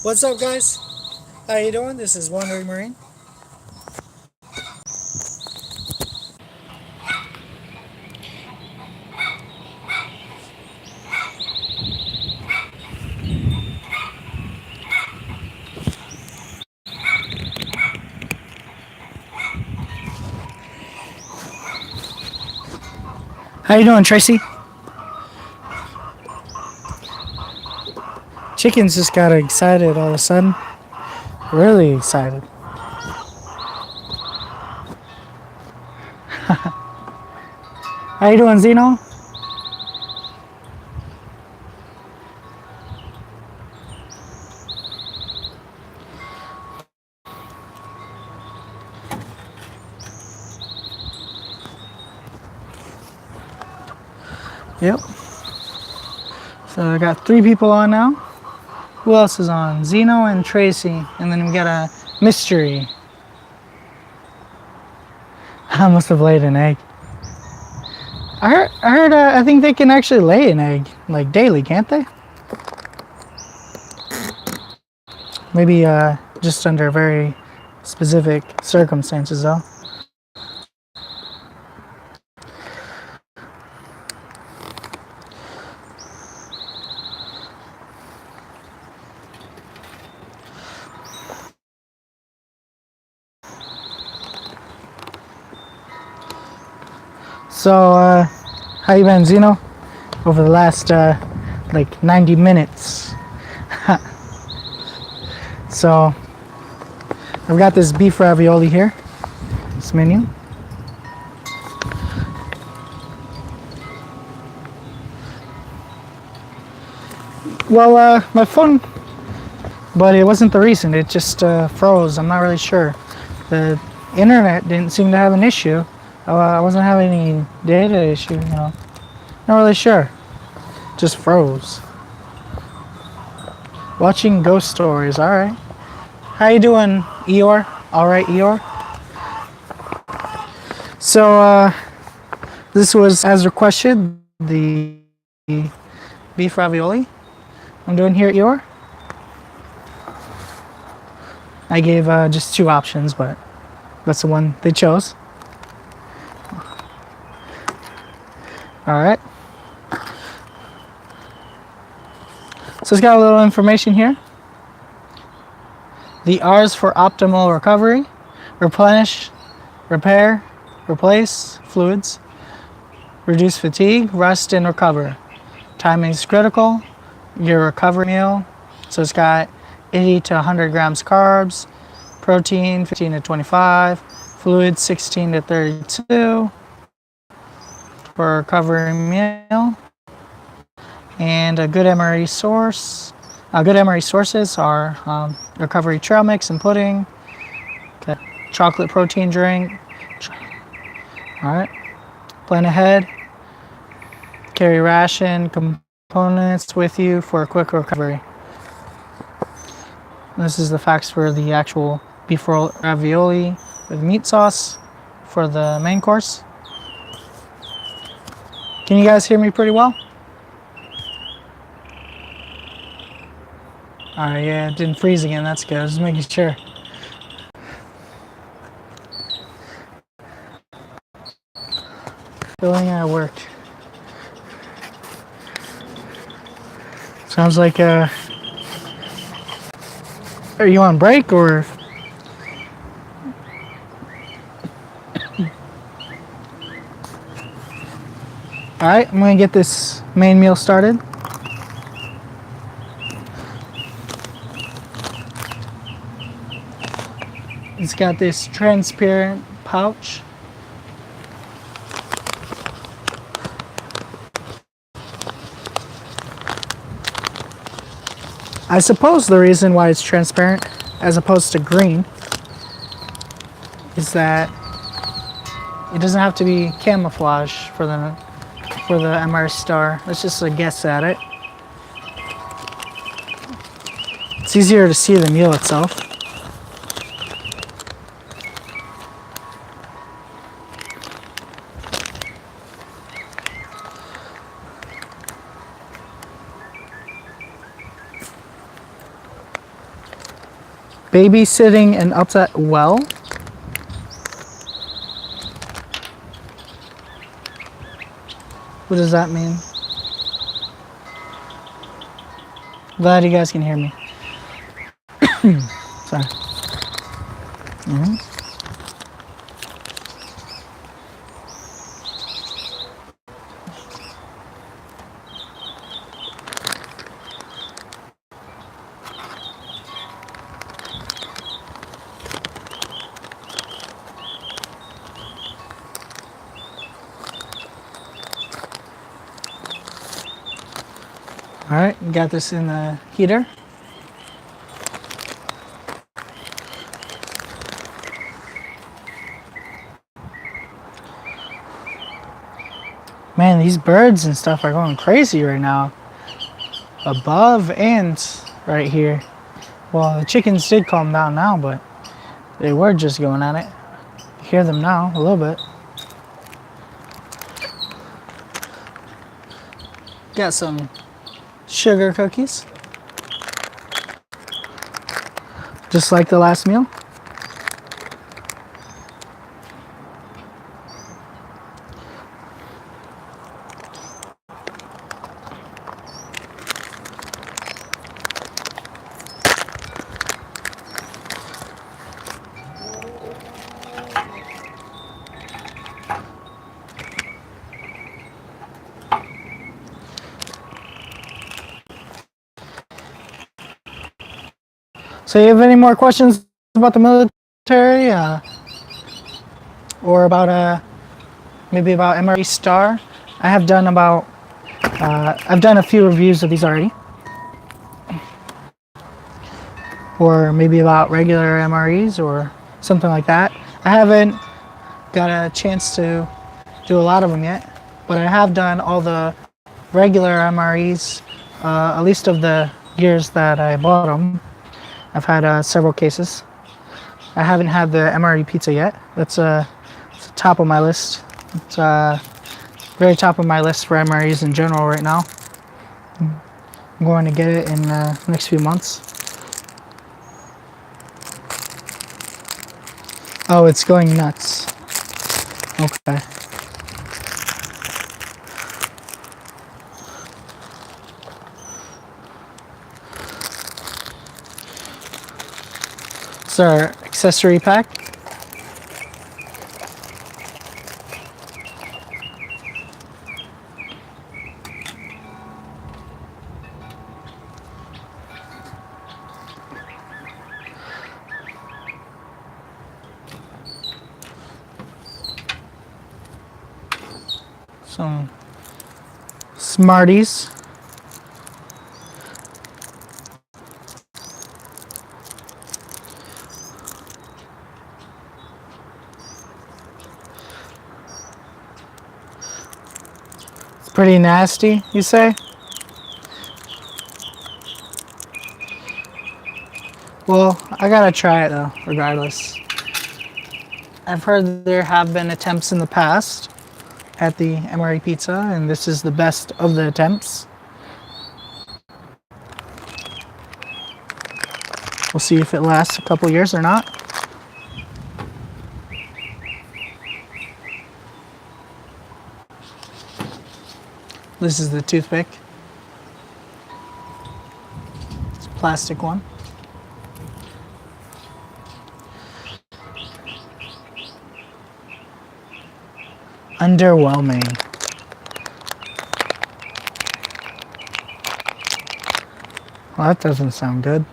What's up, guys? How you doing? This is Wandering Marine. How you doing, Tracy? Chickens just got excited all of a sudden. Really excited. How you doing, Zeno? Yep. So I got 3 people on now. Who else is on? Zeno and Tracy, and then we got a mystery. I must have laid an egg. I think they can actually lay an egg like daily, can't they? Maybe just under very specific circumstances, though. So, how you been, Zeno? Over the last like 90 minutes. So, I've got this beef ravioli here. This menu. Well, my phone, but it wasn't the reason. It just froze. I'm not really sure. The internet didn't seem to have an issue. I wasn't having any data issue, Not really sure. Just froze. Watching ghost stories. All right. How you doing, Eeyore? All right, Eeyore. So this was as requested the beef ravioli. I'm doing here, Eeyore. I gave just 2 options, but that's the one they chose. All right. So it's got a little information here. The R's for optimal recovery: replenish, repair, replace fluids, reduce fatigue, rest, and recover. Timing is critical. Your recovery meal. So it's got 80 to 100 grams carbs, protein 15 to 25, fluids 16 to 32 for a recovery meal, and a good MRE source. Good MRE sources are recovery trail mix and pudding, okay, chocolate protein drink. All right, plan ahead. Carry ration components with you for a quick recovery. This is the facts for the actual beef ravioli with meat sauce for the main course. Can you guys hear me pretty well? Alright, yeah, it didn't freeze again. That's good. Just making sure. Feeling it worked. Sounds like are you on break or? Alright, I'm gonna get this main meal started. It's got this transparent pouch. I suppose the reason why it's transparent as opposed to green is that it doesn't have to be camouflage for the MRE Star. That's just a guess at it. It's easier to see the meal itself. Babysitting an upset well. What does that mean? Glad you guys can hear me. Sorry. All right, got this in the heater. Man, these birds and stuff are going crazy right now. Above and right here. Well, the chickens did calm down now, but they were just going at it. You hear them now a little bit. Got some sugar cookies. Just like the last meal. So you have any more questions about the military or about maybe about MRE Star? I have done about I've done a few reviews of these already, or maybe about regular MREs or something like that. I haven't got a chance to do a lot of them yet, but I have done all the regular MREs, at least of the years that I bought them. I've had several cases. I haven't had the MRE pizza yet. That's it's top of my list. It's very top of my list for MREs in general right now. I'm going to get it in the next few months. Oh, it's going nuts. Okay. It's our accessory pack. Some Smarties. Pretty nasty, you say? Well, I gotta try it though, regardless. I've heard there have been attempts in the past at the MRE pizza, and this is the best of the attempts. We'll see if it lasts a couple years or not. This is the toothpick. It's a plastic one. Underwhelming. Well, that doesn't sound good.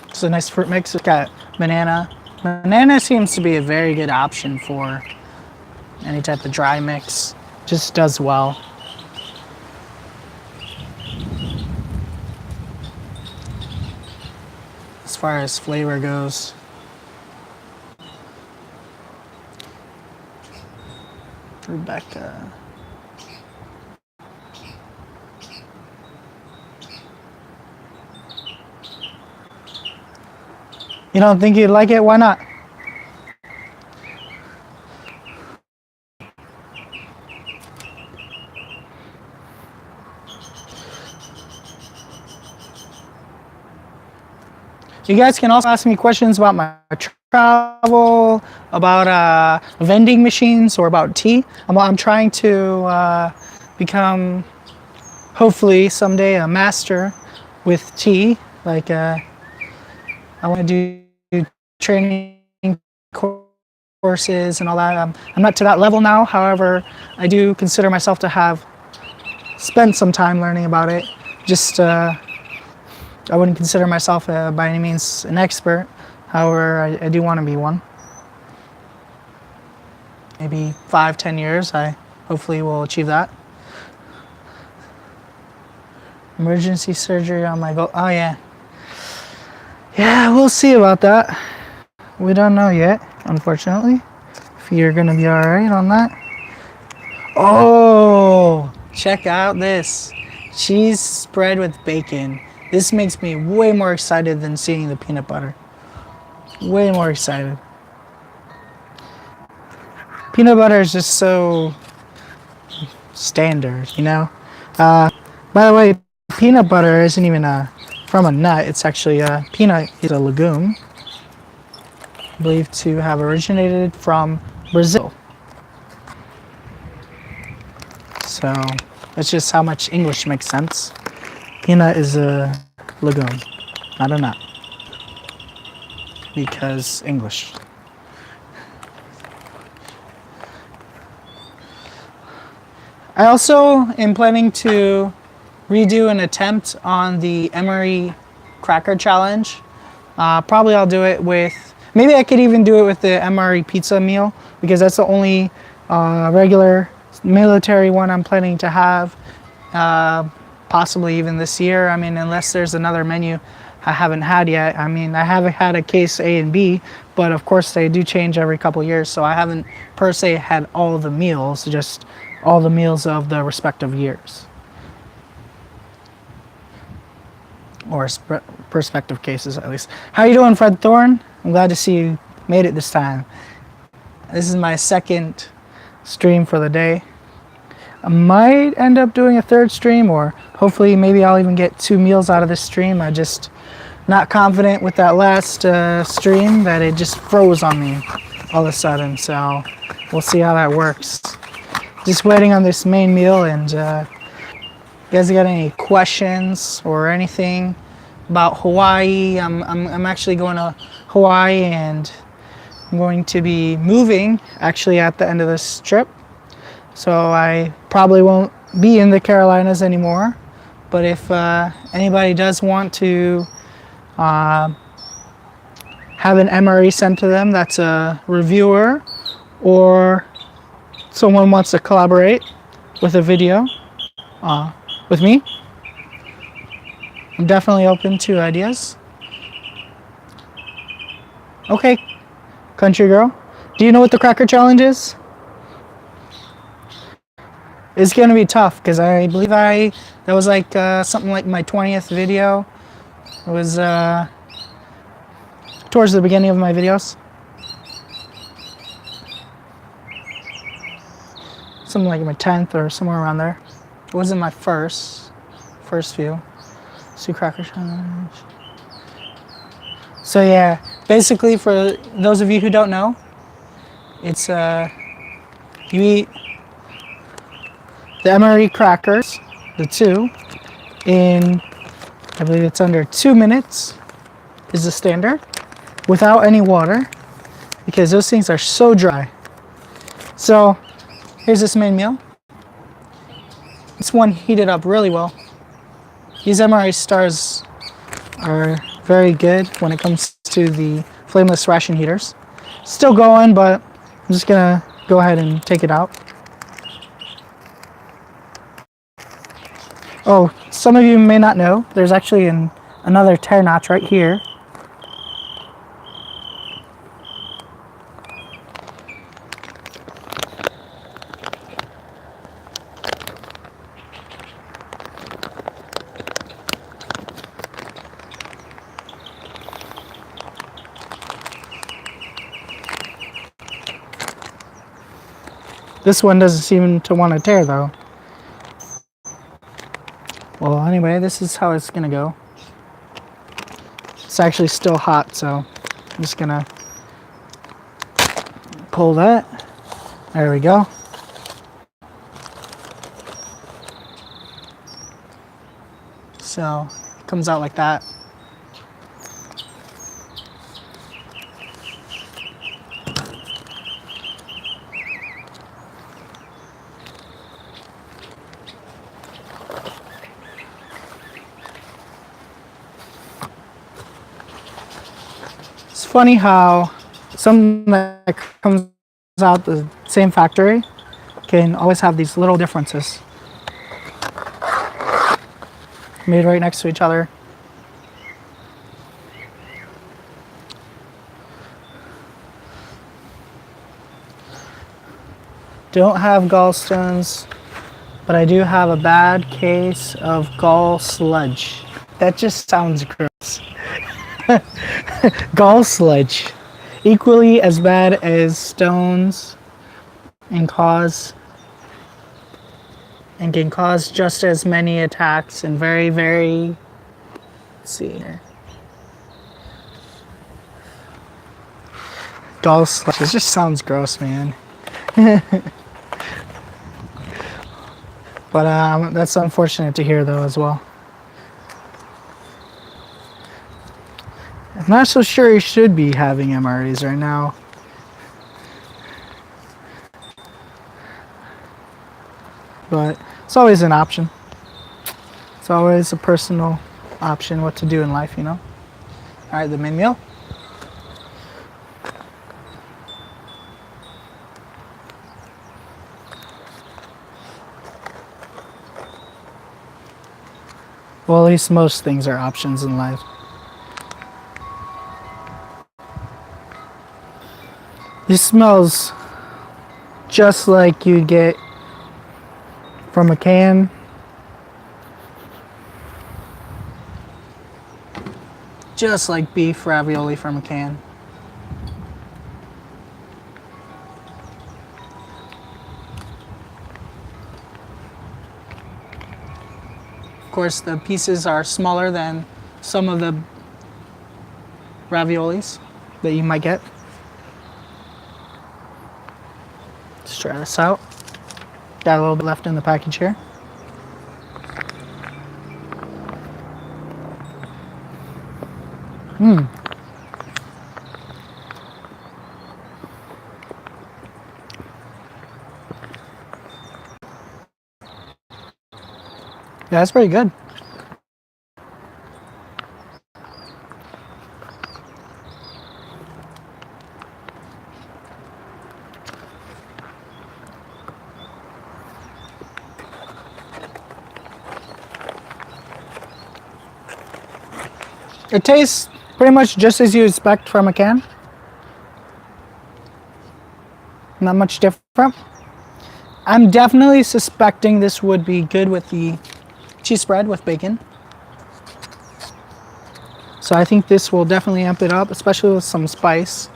It's a nice fruit mix. It's got banana. Banana seems to be a very good option for any type of dry mix. Just does well. As far as flavor goes. Rebecca. You don't think you'd like it? Why not? You guys can also ask me questions about my travel, about vending machines, or about tea. I'm trying to become, hopefully someday, a master with tea. Like I want to do training courses and all that. I'm not to that level now. However, I do consider myself to have spent some time learning about it. Just I wouldn't consider myself by any means an expert. However, I do want to be one. Maybe 5-10 years, I hopefully will achieve that. Emergency surgery on my goal. Oh yeah. Yeah, we'll see about that. We don't know yet, unfortunately. If you're gonna be alright on that. Oh, check out this. Cheese spread with bacon. This makes me way more excited than seeing the peanut butter. Way more excited. Peanut butter is just so standard, you know? By the way, peanut butter isn't even from a nut. It's actually a peanut is a legume believed to have originated from Brazil. So that's just how much English makes sense. Peanut is a legume, not a nut. Because English. I also am planning to redo an attempt on the MRE cracker challenge. Probably I'll do it with, maybe I could even do it with the MRE pizza meal, because that's the only regular military one I'm planning to have, possibly even this year. I mean, unless there's another menu I haven't had yet. I mean, I haven't had a case A and B, but of course they do change every couple years, so I haven't per se had all the meals, just all the meals of the respective years. Or perspective cases, at least. How you doing, Fred Thorne? I'm glad to see you made it this time. This is my second stream for the day. I might end up doing a third stream, or hopefully maybe I'll even get 2 meals out of this stream. I just not confident with that last stream that it just froze on me all of a sudden, so we'll see how that works. Just waiting on this main meal, and you guys got any questions or anything about Hawaii? I'm actually going to Hawaii, and I'm going to be moving actually at the end of this trip. So I probably won't be in the Carolinas anymore. But if anybody does want to have an MRE sent to them, that's a reviewer, or someone wants to collaborate with a video with me, I'm definitely open to ideas. Okay, country girl, do you know what the cracker challenge is? It's gonna be tough because I believe that was like something like my 20th video. It was towards the beginning of my videos. Something like my 10th or somewhere around there. It wasn't my first few. See cracker challenge. So yeah, basically for those of you who don't know, it's you eat the MRE crackers, the 2, in, I believe it's under 2 minutes is the standard, without any water, because those things are so dry. So here's this main meal. This one heated up really well. These MRE stars are very good when it comes to the flameless ration heaters. Still going, but I'm just gonna go ahead and take it out. Oh, some of you may not know, there's actually another tear notch right here. This one doesn't seem to want to tear though. Well, anyway, this is how it's gonna go. It's actually still hot, so I'm just gonna pull that. There we go. So it comes out like that. It's funny how something that comes out the same factory can always have these little differences. Made right next to each other. Don't have gallstones, but I do have a bad case of gall sludge. That just sounds gross. Gall sludge. Equally as bad as stones and can cause just as many attacks and very, very, let's see here. Gall sludge. It just sounds gross, man. But that's unfortunate to hear though as well. I'm not so sure you should be having MREs right now. But it's always an option. It's always a personal option what to do in life, you know? Alright, the main meal. Well, at least most things are options in life. This smells just like you'd get from a can. Just like beef ravioli from a can. Of course, the pieces are smaller than some of the raviolis that you might get. Let's try this out. Got a little bit left in the package here. Yeah, that's pretty good. It tastes pretty much just as you expect from a can. Not much different. I'm definitely suspecting this would be good with the cheese spread with bacon. So I think this will definitely amp it up, especially with some spice.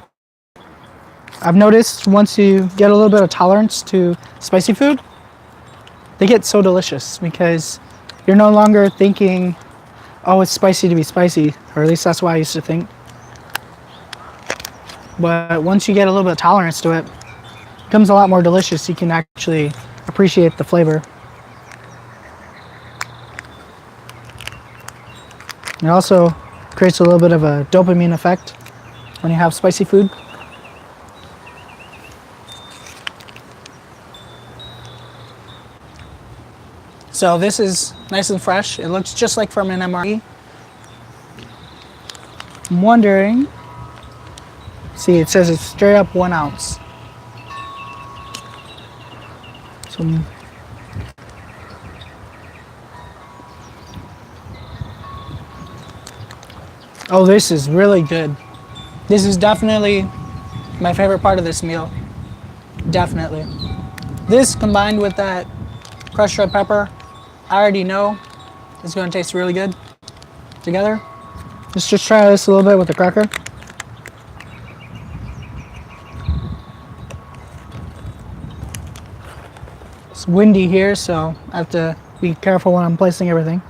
I've noticed once you get a little bit of tolerance to spicy food, they get so delicious because you're no longer thinking, oh, it's spicy to be spicy, or at least that's what I used to think. But once you get a little bit of tolerance to it, it becomes a lot more delicious. You can actually appreciate the flavor. It also creates a little bit of a dopamine effect when you have spicy food. So this is nice and fresh. It looks just like from an MRE. I'm wondering, see, it says it's straight up 1 ounce. So, oh, this is really good. This is definitely my favorite part of this meal. Definitely. This combined with that crushed red pepper, I already know it's going to taste really good together. Let's just try this a little bit with the cracker. It's windy here, so I have to be careful when I'm placing everything.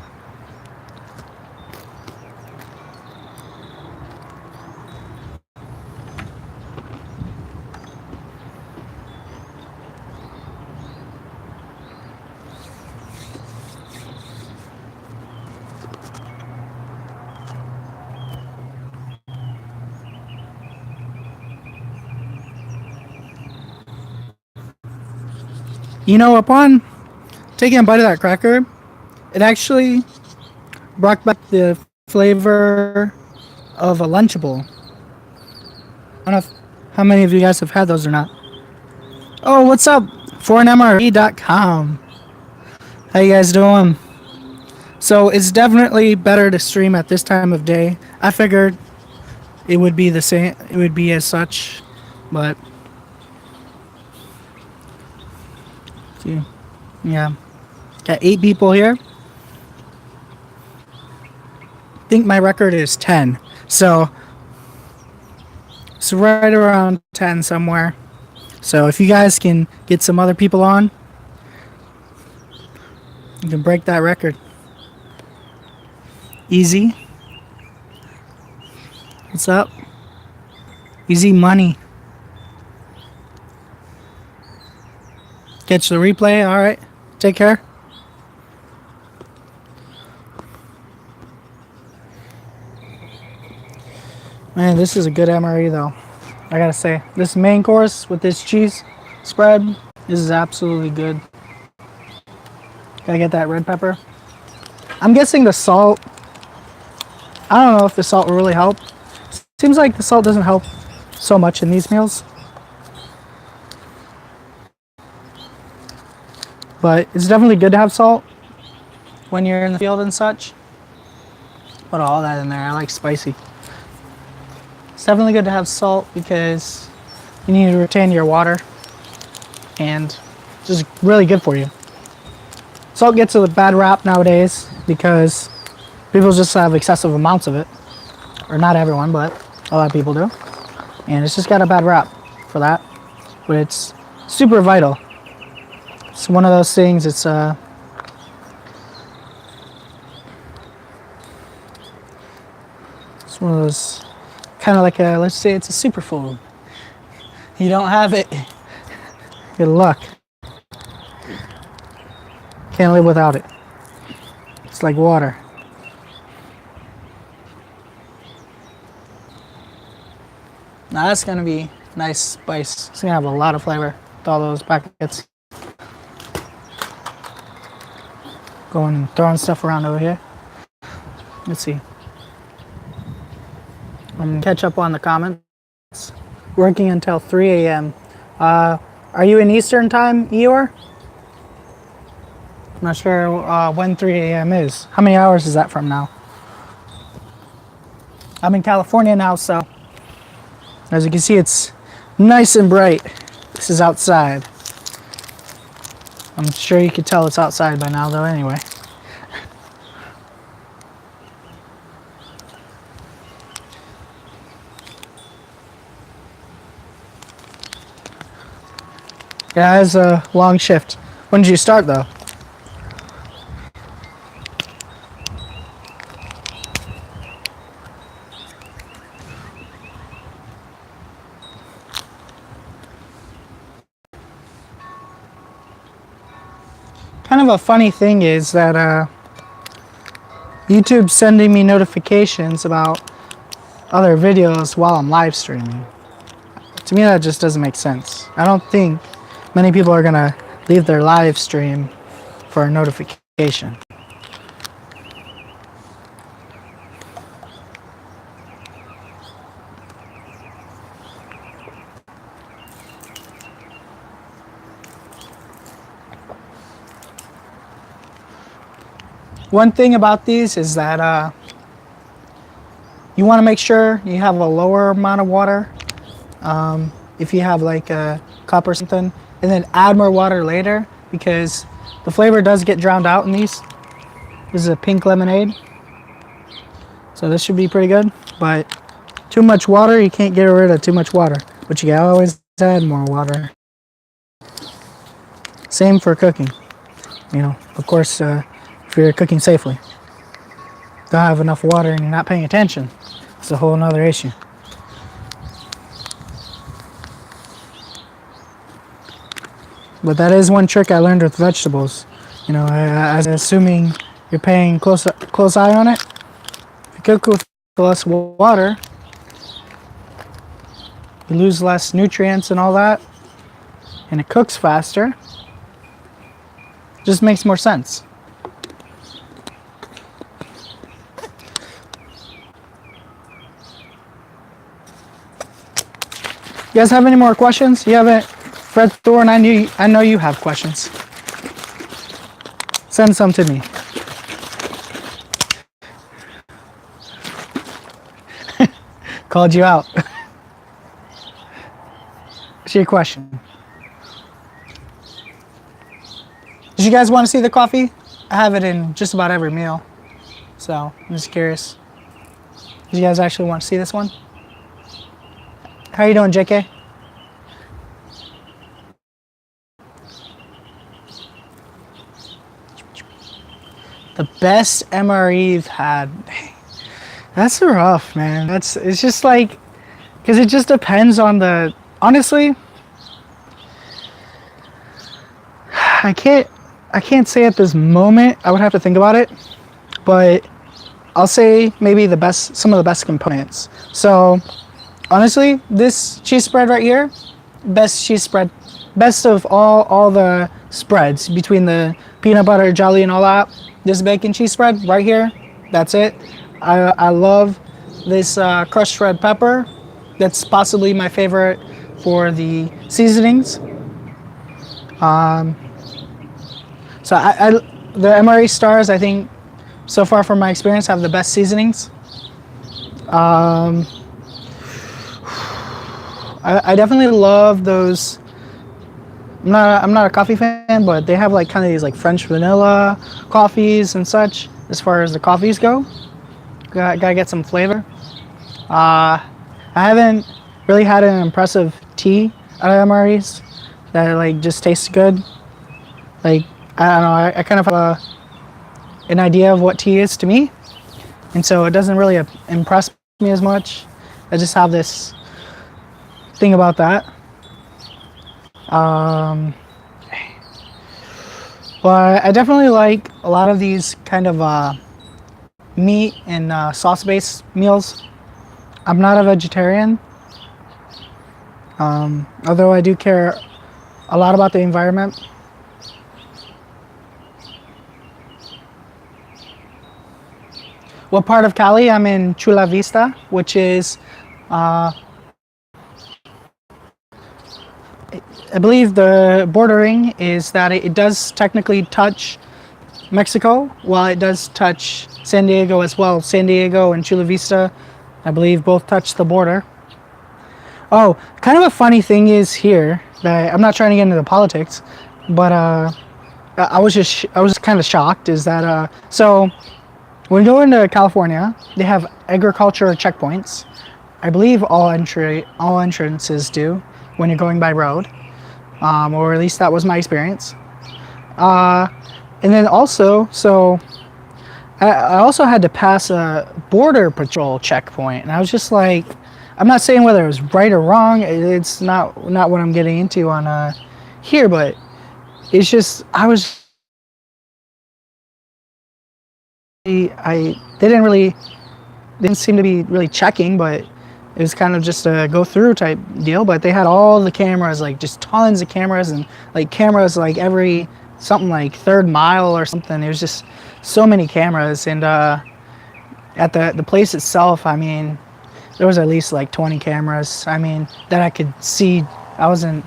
You know, upon taking a bite of that cracker, it actually brought back the flavor of a Lunchable. I don't know how many of you guys have had those or not. Oh, what's up? ForMRE.com. How you guys doing? So it's definitely better to stream at this time of day. I figured it would be the same. It would be as such, but yeah, got 8 people here. I think my record is 10, so it's right around 10 somewhere. So if you guys can get some other people on, you can break that record. Easy. What's up? Easy money. Catch the replay. All right. Take care. Man, this is a good MRE though. I gotta say, this main course with this cheese spread, this is absolutely good. Gotta get that red pepper. I'm guessing the salt, I don't know if the salt will really help. Seems like the salt doesn't help so much in these meals. But it's definitely good to have salt when you're in the field and such. Put all that in there. I like spicy. It's definitely good to have salt because you need to retain your water, and it's just really good for you. Salt gets a bad rap nowadays because people just have excessive amounts of it. Or not everyone, but a lot of people do. And it's just got a bad rap for that. But it's super vital. It's one of those things, it's one of those, kind of like a, let's say it's a superfood. You don't have it, good luck. Can't live without it. It's like water. Now that's gonna be nice spice. It's gonna have a lot of flavor with all those packets. Going and throwing stuff around over here. Let's see. I'm gonna catch up on the comments. Working until 3 a.m. Are you in Eastern time, Eeyore? I'm not sure when 3 a.m. is. How many hours is that from now? I'm in California now, so as you can see, it's nice and bright. This is outside. I'm sure you could tell it's outside by now, though, anyway. Yeah, it's a long shift. When did you start, though? Kind of a funny thing is that YouTube's sending me notifications about other videos while I'm live streaming. To me, that just doesn't make sense. I don't think many people are gonna leave their live stream for a notification. One thing about these is that you want to make sure you have a lower amount of water. If you have like a cup or something, and then add more water later because the flavor does get drowned out in these. This is a pink lemonade, so this should be pretty good. But too much water, you can't get rid of too much water, but you can always add more water. Same for cooking. You know, of course, if you're cooking safely, don't have enough water and you're not paying attention, it's a whole nother issue. But that is one trick I learned with vegetables. You know, I was assuming you're paying close eye on it. If you cook with less water, you lose less nutrients and all that, and it cooks faster. Just makes more sense. You guys have any more questions? You haven't, Fred Thorne, I know you have questions. Send some to me. Called you out. What's your question? Did you guys want to see the coffee? I have it in just about every meal. So I'm just curious. Did you guys actually want to see this one? How you doing, JK? The best MRE you've had. That's rough, man. It's just like, because it just depends on the, honestly, I can't say at this moment. I would have to think about it, but I'll say maybe some of the best components. So honestly, this cheese spread right here, best cheese spread, best of all the spreads between the peanut butter, jelly, and all that. This bacon cheese spread right here, that's it. I love this crushed red pepper. That's possibly my favorite for the seasonings. So the MRE Stars, I think, so far from my experience, have the best seasonings. I definitely love those. I'm not a coffee fan, but they have like kind of these like French vanilla coffees and such as far as the coffees go. Gotta get some flavor. I haven't really had an impressive tea out of MREs that like just tastes good. Like, I don't know, I kind of have an idea of what tea is to me, and so it doesn't really impress me as much. I just have this thing about that. But I definitely like a lot of these kind of meat and sauce-based meals. I'm not a vegetarian, although I do care a lot about the environment. What part of Cali? I'm in Chula Vista, which is I believe the bordering is that it does technically touch Mexico, while it does touch San Diego as well. San Diego and Chula Vista, I believe, both touch the border. Oh, kind of a funny thing is here that I'm not trying to get into the politics, but I was kind of shocked is that so when you go into California, they have agriculture checkpoints. I believe all entrances do when you're going by road. Or at least that was my experience. And then also, so I also had to pass a border patrol checkpoint, and I was just like, I'm not saying whether it was right or wrong. It's not what I'm getting into on here, but it's just they didn't seem to be really checking, but it was kind of just a go through type deal. But they had all the cameras, like just tons of cameras, and like cameras like every something like third mile or something. It was just so many cameras, and at the place itself, I mean, there was at least like 20 cameras. I mean, that I could see. I wasn't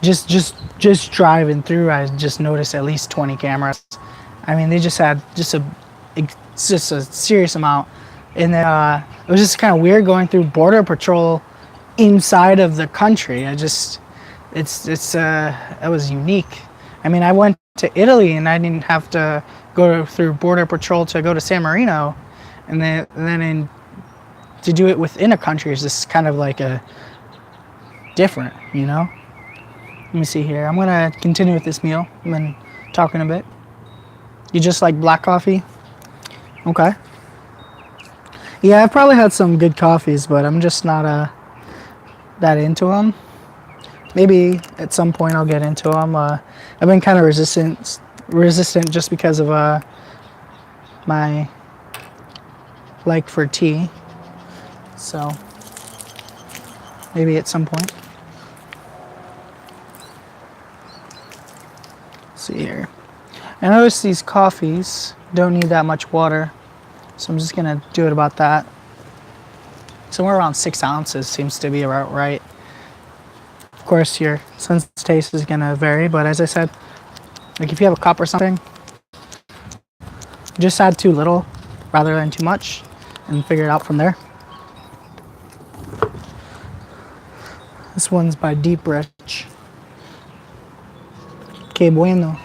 just driving through. I just noticed at least 20 cameras. I mean, they just had just a serious amount. And it was just kind of weird going through border patrol inside of the country. It was unique. I mean, I went to Italy and I didn't have to go through border patrol to go to San Marino, and then to do it within a country is just kind of like a different, you know. me see here. I'm gonna continue with this meal. I've been talking a bit. You just like black coffee? Okay. Yeah, I've probably had some good coffees, but I'm just not that into them. Maybe at some point I'll get into them. I've been kind of resistant just because of my like for tea. So maybe at some point. Let's see here. I notice these coffees don't need that much water, so I'm just gonna do it about that. Somewhere around 6 ounces seems to be about right. Of course, your sense of taste is gonna vary, but as I said, like if you have a cup or something, just add too little rather than too much and figure it out from there. This one's by Deep Rich. Que bueno.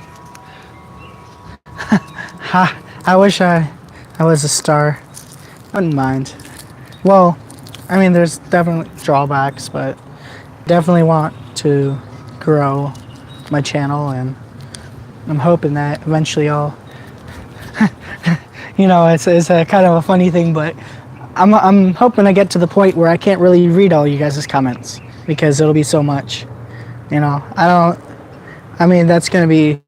I wish I was a star. I wouldn't mind. Well, I mean, there's definitely drawbacks, but definitely want to grow my channel, and I'm hoping that eventually I'll, you know, it's a kind of a funny thing, but I'm hoping I get to the point where I can't really read all you guys' comments because it'll be so much. You know, I mean, that's gonna be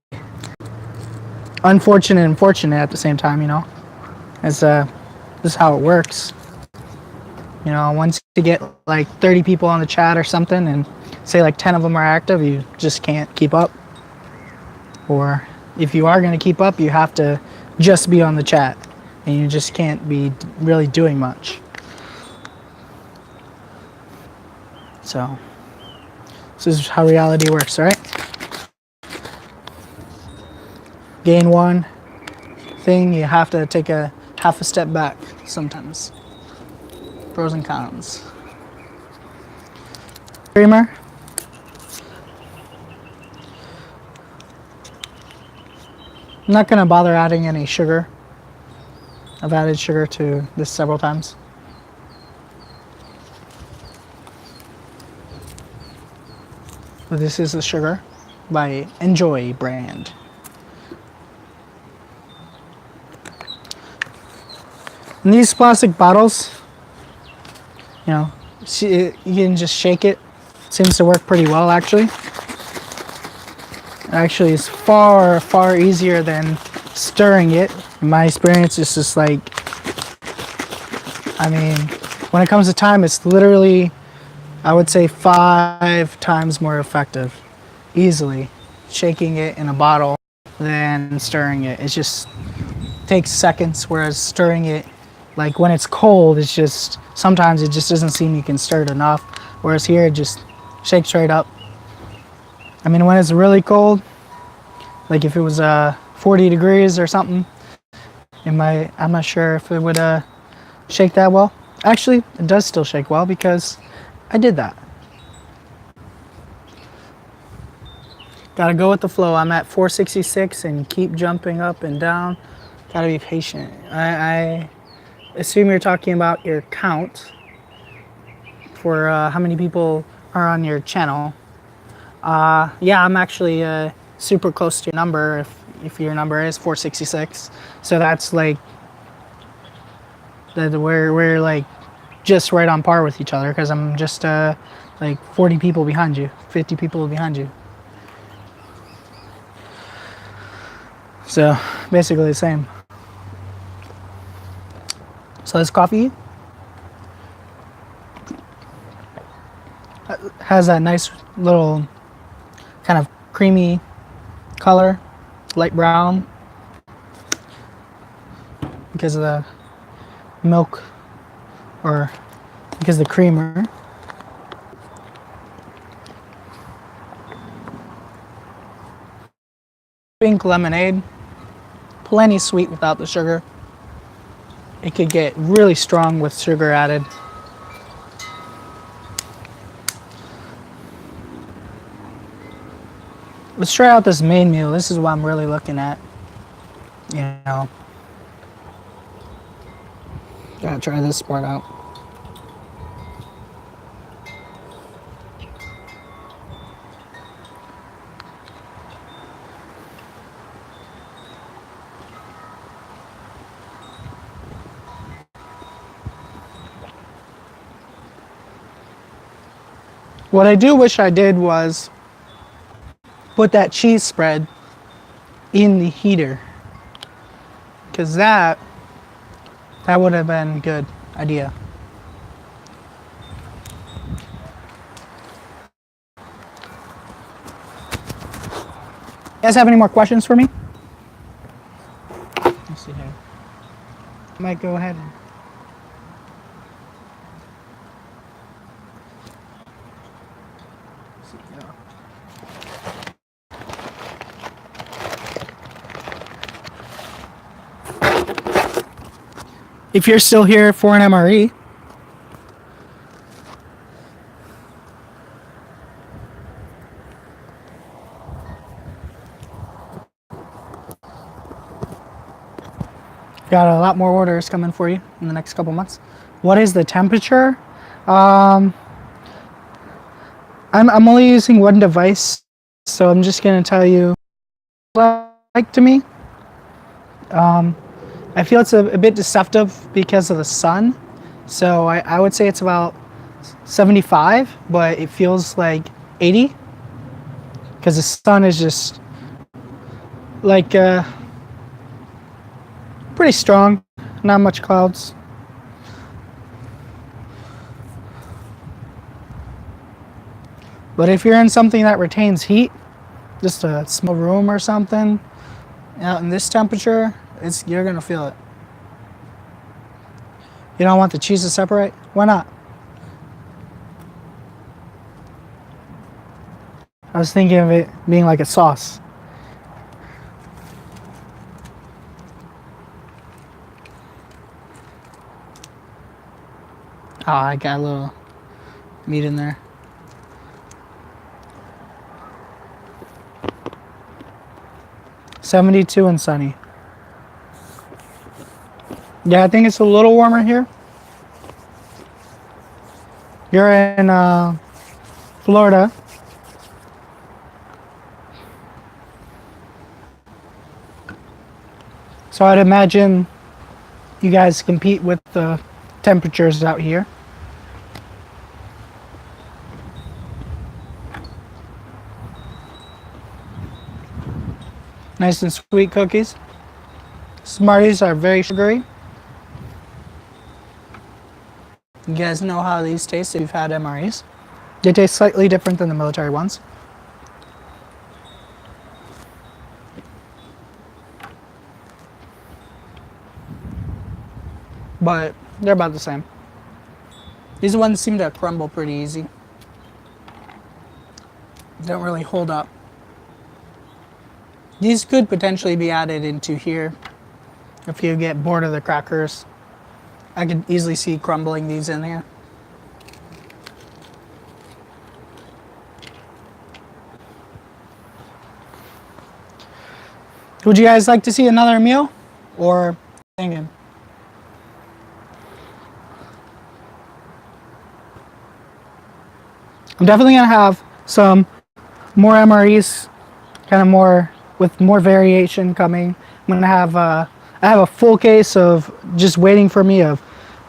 unfortunate and fortunate at the same time, you know. It's this is how it works. You know, once you get like 30 people on the chat or something and say like 10 of them are active, you just can't keep up. Or if you are going to keep up, you have to just be on the chat and you just can't be really doing much. So this is how reality works, right? Gain one thing, you have to take a half a step back sometimes. Pros and cons. Creamer. I'm not gonna bother adding any sugar. I've added sugar to this several times. But this is the sugar by Enjoy brand. And these plastic bottles, you know, you can just shake it. Seems to work pretty well, actually. Actually, it's far, far easier than stirring it. In my experience, it's just like, I mean, when it comes to time, it's literally, I would say 5 times more effective, easily, shaking it in a bottle than stirring it. It just takes seconds, whereas stirring it, like when it's cold, it's just, sometimes it just doesn't seem you can stir it enough. Whereas here, it just shakes straight up. I mean, when it's really cold, like if it was 40 degrees or something, I'm not sure if it would shake that well. Actually, it does still shake well because I did that. Gotta go with the flow. I'm at 466 and keep jumping up and down. Gotta be patient. I assume you're talking about your count for how many people are on your channel. Yeah, I'm actually super close to your number if your number is 466. So that's like we're like just right on par with each other because I'm just like 40 people behind you, 50 people behind you. So basically the same. So this coffee has that nice little kind of creamy color, light brown, because of the milk or because of the creamer. Pink lemonade, plenty sweet without the sugar. It could get really strong with sugar added. Let's try out this main meal. This is what I'm really looking at. You know, gotta try this part out. What I do wish I did was put that cheese spread in the heater, because that would have been a good idea. You guys have any more questions for me? Let's see here. I might go ahead and if you're still here for an MRE, got a lot more orders coming for you in the next couple months. What is the temperature? I'm only using one device, so I'm just going to tell you like to me. I feel it's a bit deceptive because of the sun, so I would say it's about 75, but it feels like 80 because the sun is just like pretty strong, not much clouds. But if you're in something that retains heat, just a small room or something, out in this temperature, you're gonna feel it. You don't want the cheese to separate? Why not? I was thinking of it being like a sauce. Oh, I got a little meat in there. $72 and sunny. Yeah, I think it's a little warmer here. You're in Florida. So I'd imagine you guys compete with the temperatures out here. Nice and sweet cookies. Smarties are very sugary. You guys know how these taste if you've had MREs. They taste slightly different than the military ones. But they're about the same. These ones seem to crumble pretty easy. They don't really hold up. These could potentially be added into here if you get bored of the crackers. I could easily see crumbling these in here. Would you guys like to see another meal or hanging? I'm definitely gonna have some more MREs, kind of more with more variation coming. I'm gonna have I have a full case of just waiting for me of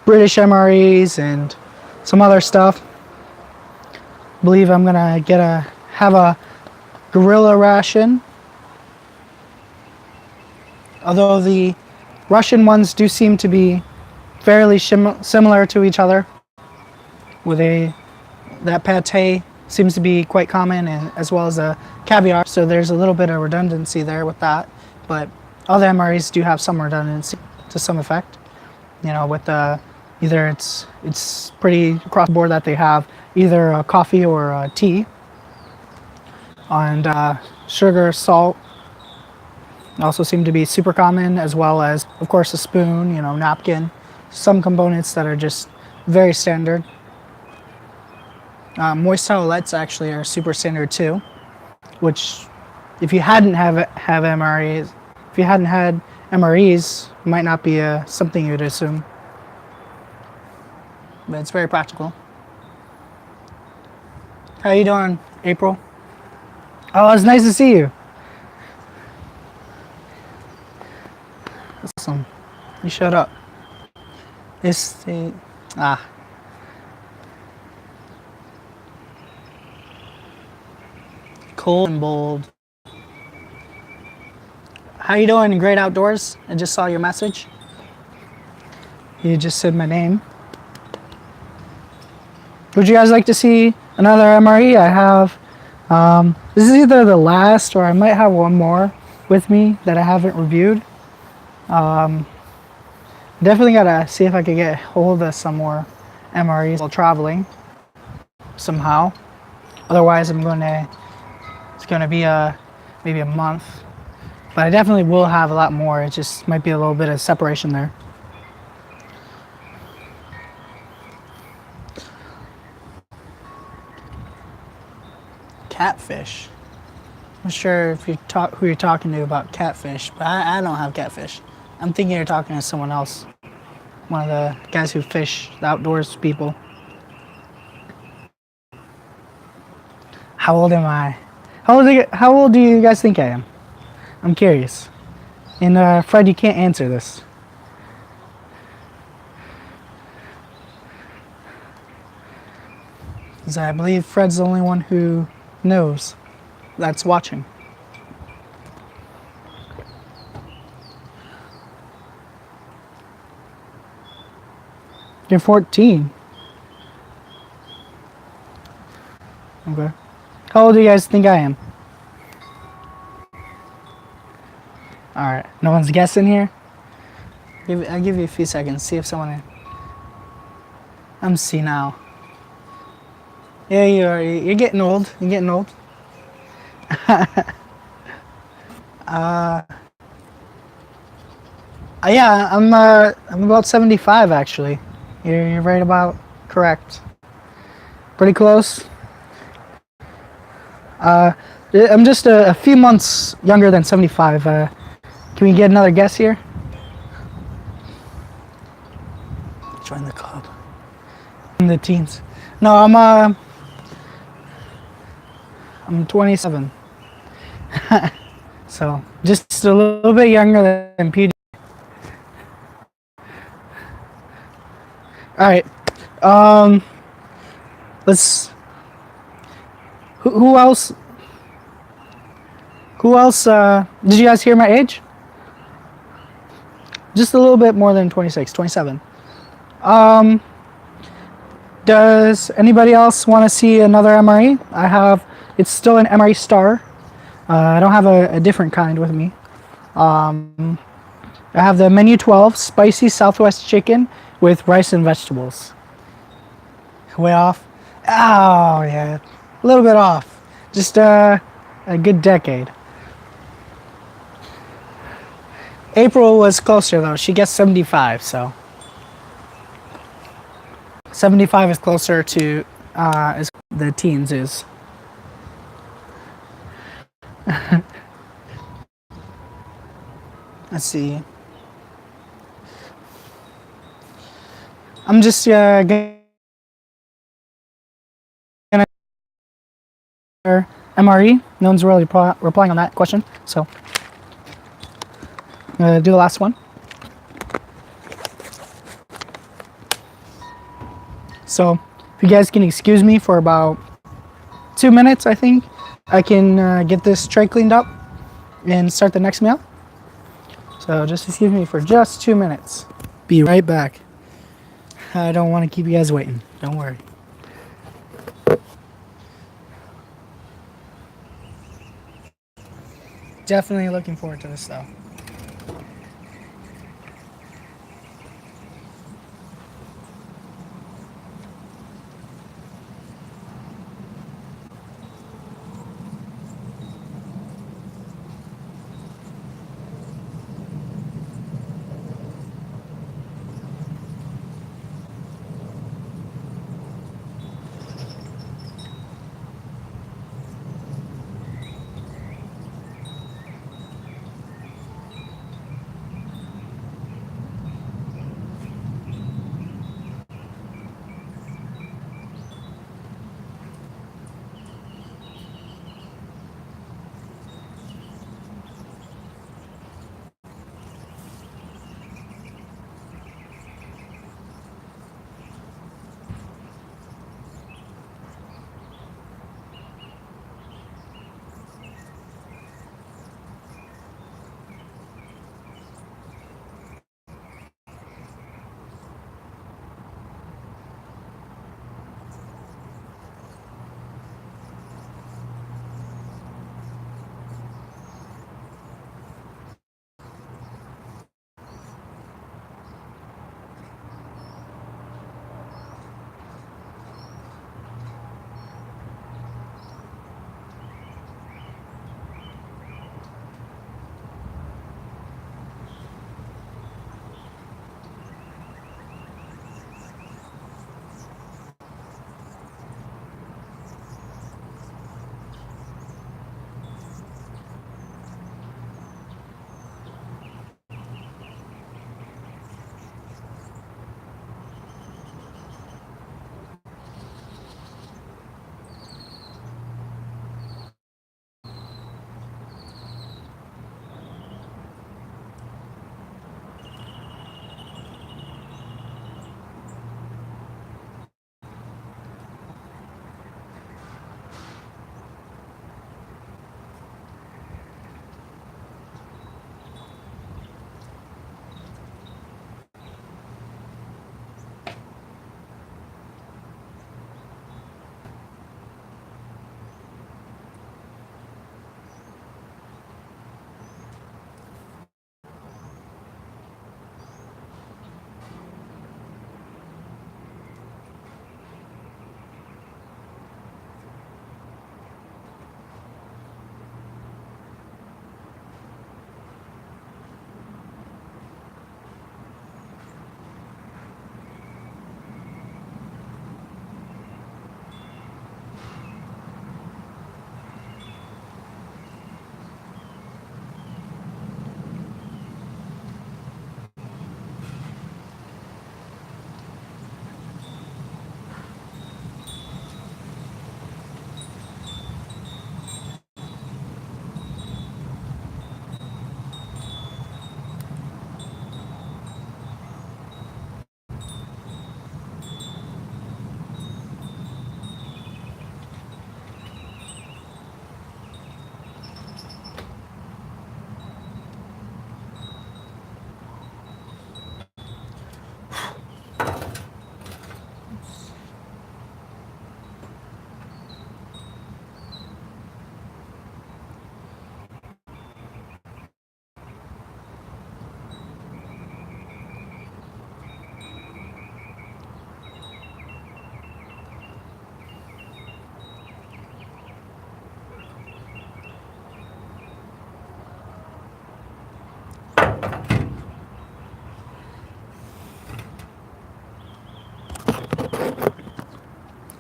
British MREs and some other stuff. I believe I'm gonna have a gorilla ration. Although the Russian ones do seem to be fairly similar to each other, with that pate seems to be quite common, and as well as a caviar. So there's a little bit of redundancy there with that, but all the MREs do have some redundancy to some effect. You know, with either it's pretty across the board that they have either a coffee or a tea, and sugar, salt also seem to be super common, as well as, of course, a spoon, napkin, some components that are just very standard. Moist towelettes actually are super standard too, which if you hadn't have MREs, if you hadn't had MREs, might not be something you'd assume. But it's very practical. How you doing, April? Oh, it's nice to see you. Awesome. You showed up. cold and bold. How you doing? Great outdoors. I just saw your message. You just said my name. Would you guys like to see another MRE? I have, this is either the last or I might have one more with me that I haven't reviewed. Definitely gotta see if I could get hold of some more MREs while traveling somehow. Otherwise, it's gonna be maybe a month. But I definitely will have a lot more. It just might be a little bit of separation there. Catfish. I'm not sure if who you're talking to about catfish, but I don't have catfish. I'm thinking you're talking to someone else. One of the guys who fish, the outdoors people. How old am I? How old do you guys think I am? I'm curious. And Fred, you can't answer this. Because I believe Fred's the only one who knows that's watching. You're 14. Okay. How old do you guys think I am? Alright, no one's guessing here? I'll give you a few seconds, see if someone... I'm senile. Yeah, you are. You're getting old. You're getting old. Yeah, I'm about 75 actually. You're right about correct. Pretty close. I'm just a few months younger than 75. Can we get another guess here? Join the club. In the teens. No, I'm 27. So just a little bit younger than PD. All right. Let's. Who else? Who else? Did you guys hear my age? Just a little bit more than 26, 27. Does anybody else want to see another MRE? I have. It's still an MRE Star. I don't have a different kind with me. I have the Menu 12 spicy Southwest chicken with rice and vegetables. Way off? Oh, yeah. A little bit off. Just a good decade. April was closer, though. She gets 75, so. 75 is closer to as the teens is. Let's see. I'm just gonna MRE. No one's really replying on that question, so I'm gonna do the last one. So if you guys can excuse me for about 2 minutes, I think I can get this tray cleaned up and start the next meal. So just excuse me for just 2 minutes. Be right back. I don't want to keep you guys waiting. Don't worry. Definitely looking forward to this though.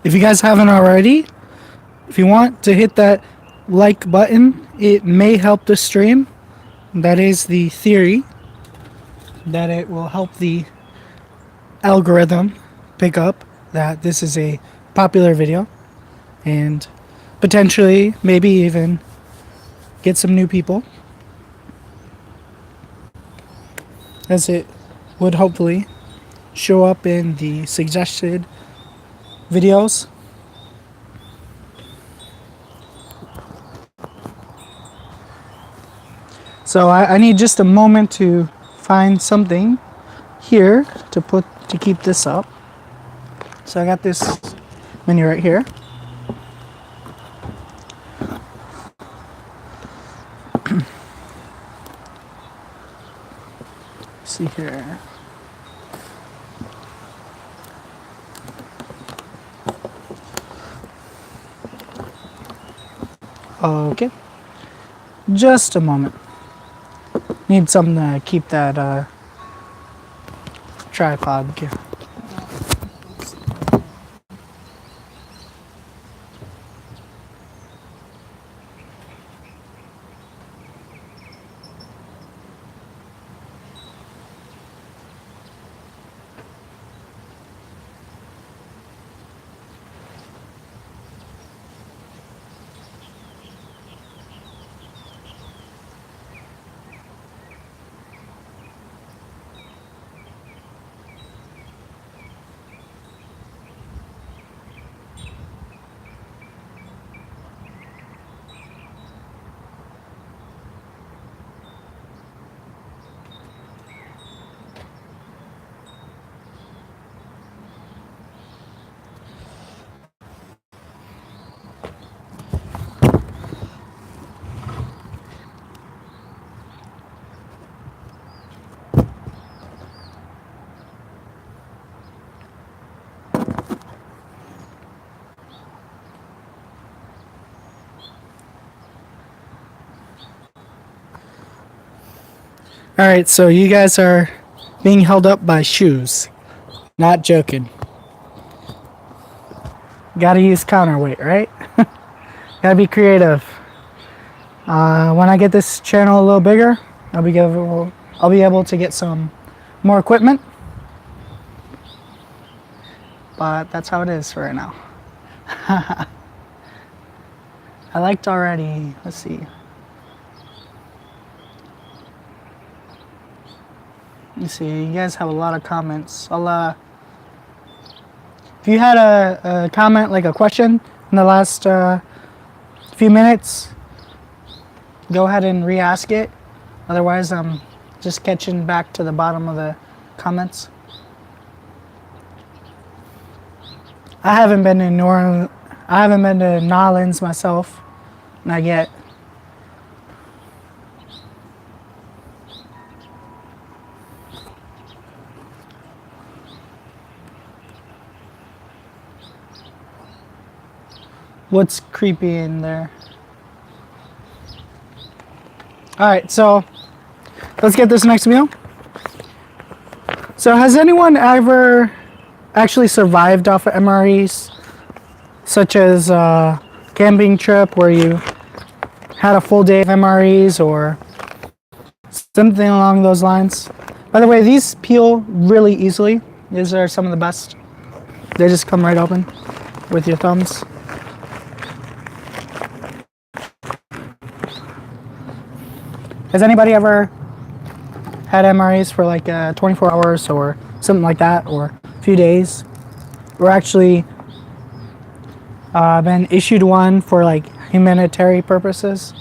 If you guys haven't already, if you want to hit that like button, it may help the stream. That is the theory, that it will help the algorithm pick up that this is a popular video and potentially maybe even get some new people, as it would hopefully show up in the suggested videos. So I need just a moment to find something here to keep this up. So I got this menu right here. See here. Okay. Just a moment. Need something to keep that tripod gear. Alright, so you guys are being held up by shoes. Not joking. Gotta use counterweight, right? Gotta be creative. When I get this channel a little bigger, I'll be able to get some more equipment. But that's how it is for right now. I liked already. Let's see. You see, you guys have a lot of comments. If you had a comment, like a question in the last few minutes, go ahead and re-ask it. Otherwise, I'm just catching back to the bottom of the comments. I haven't been to Nolans myself, not yet. What's creepy in there? Alright, so let's get this next meal. So has anyone ever actually survived off of MREs? Such as a camping trip where you had a full day of MREs or something along those lines. By the way, these peel really easily. These are some of the best. They just come right open with your thumbs. Has anybody ever had MREs for like 24 hours or something like that, or a few days? Or actually been issued one for like humanitarian purposes?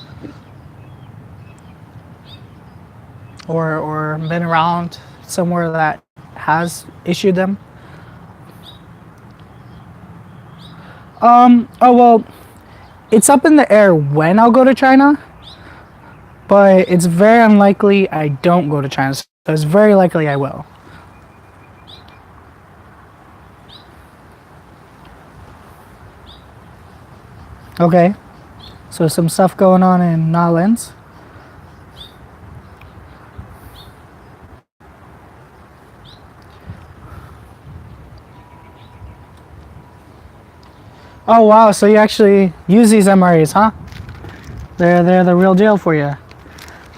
Or been around somewhere that has issued them? Oh well, it's up in the air when I'll go to China. But it's very unlikely I don't go to China, so it's very likely I will. Okay, so some stuff going on in Nolans. Oh wow, so you actually use these MREs, huh? They're the real deal for you.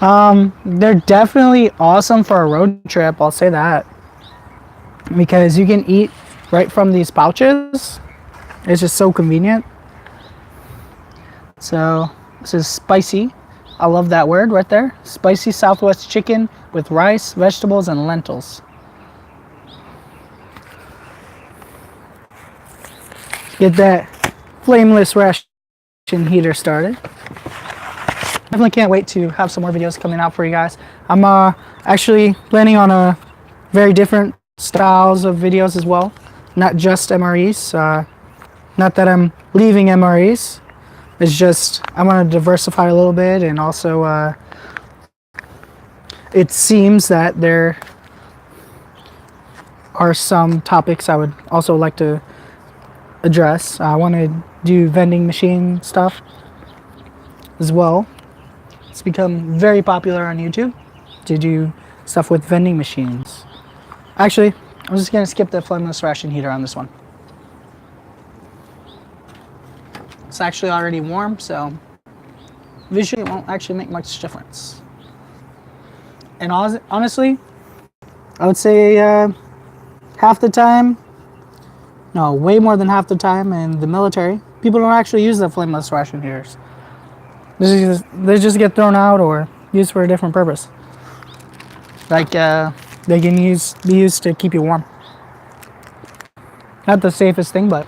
They're definitely awesome for a road trip, I'll say that. Because you can eat right from these pouches. It's just so convenient. So this is spicy. I love that word right there. Spicy Southwest chicken with rice, vegetables, and lentils. Get that flameless ration heater started. Definitely can't wait to have some more videos coming out for you guys. I'm actually planning on a very different styles of videos as well. Not just MREs. Not that I'm leaving MREs. It's just I want to diversify a little bit, and also it seems that there are some topics I would also like to address. I want to do vending machine stuff as well. It's become very popular on YouTube to do stuff with vending machines. Actually, I'm just gonna skip the flameless ration heater on this one. It's actually already warm, so visually it won't actually make much difference. And honestly, I would say half the time, no, way more than half the time in the military, people don't actually use the flameless ration heaters. They just get thrown out or used for a different purpose. Like they can be used to keep you warm. Not the safest thing, but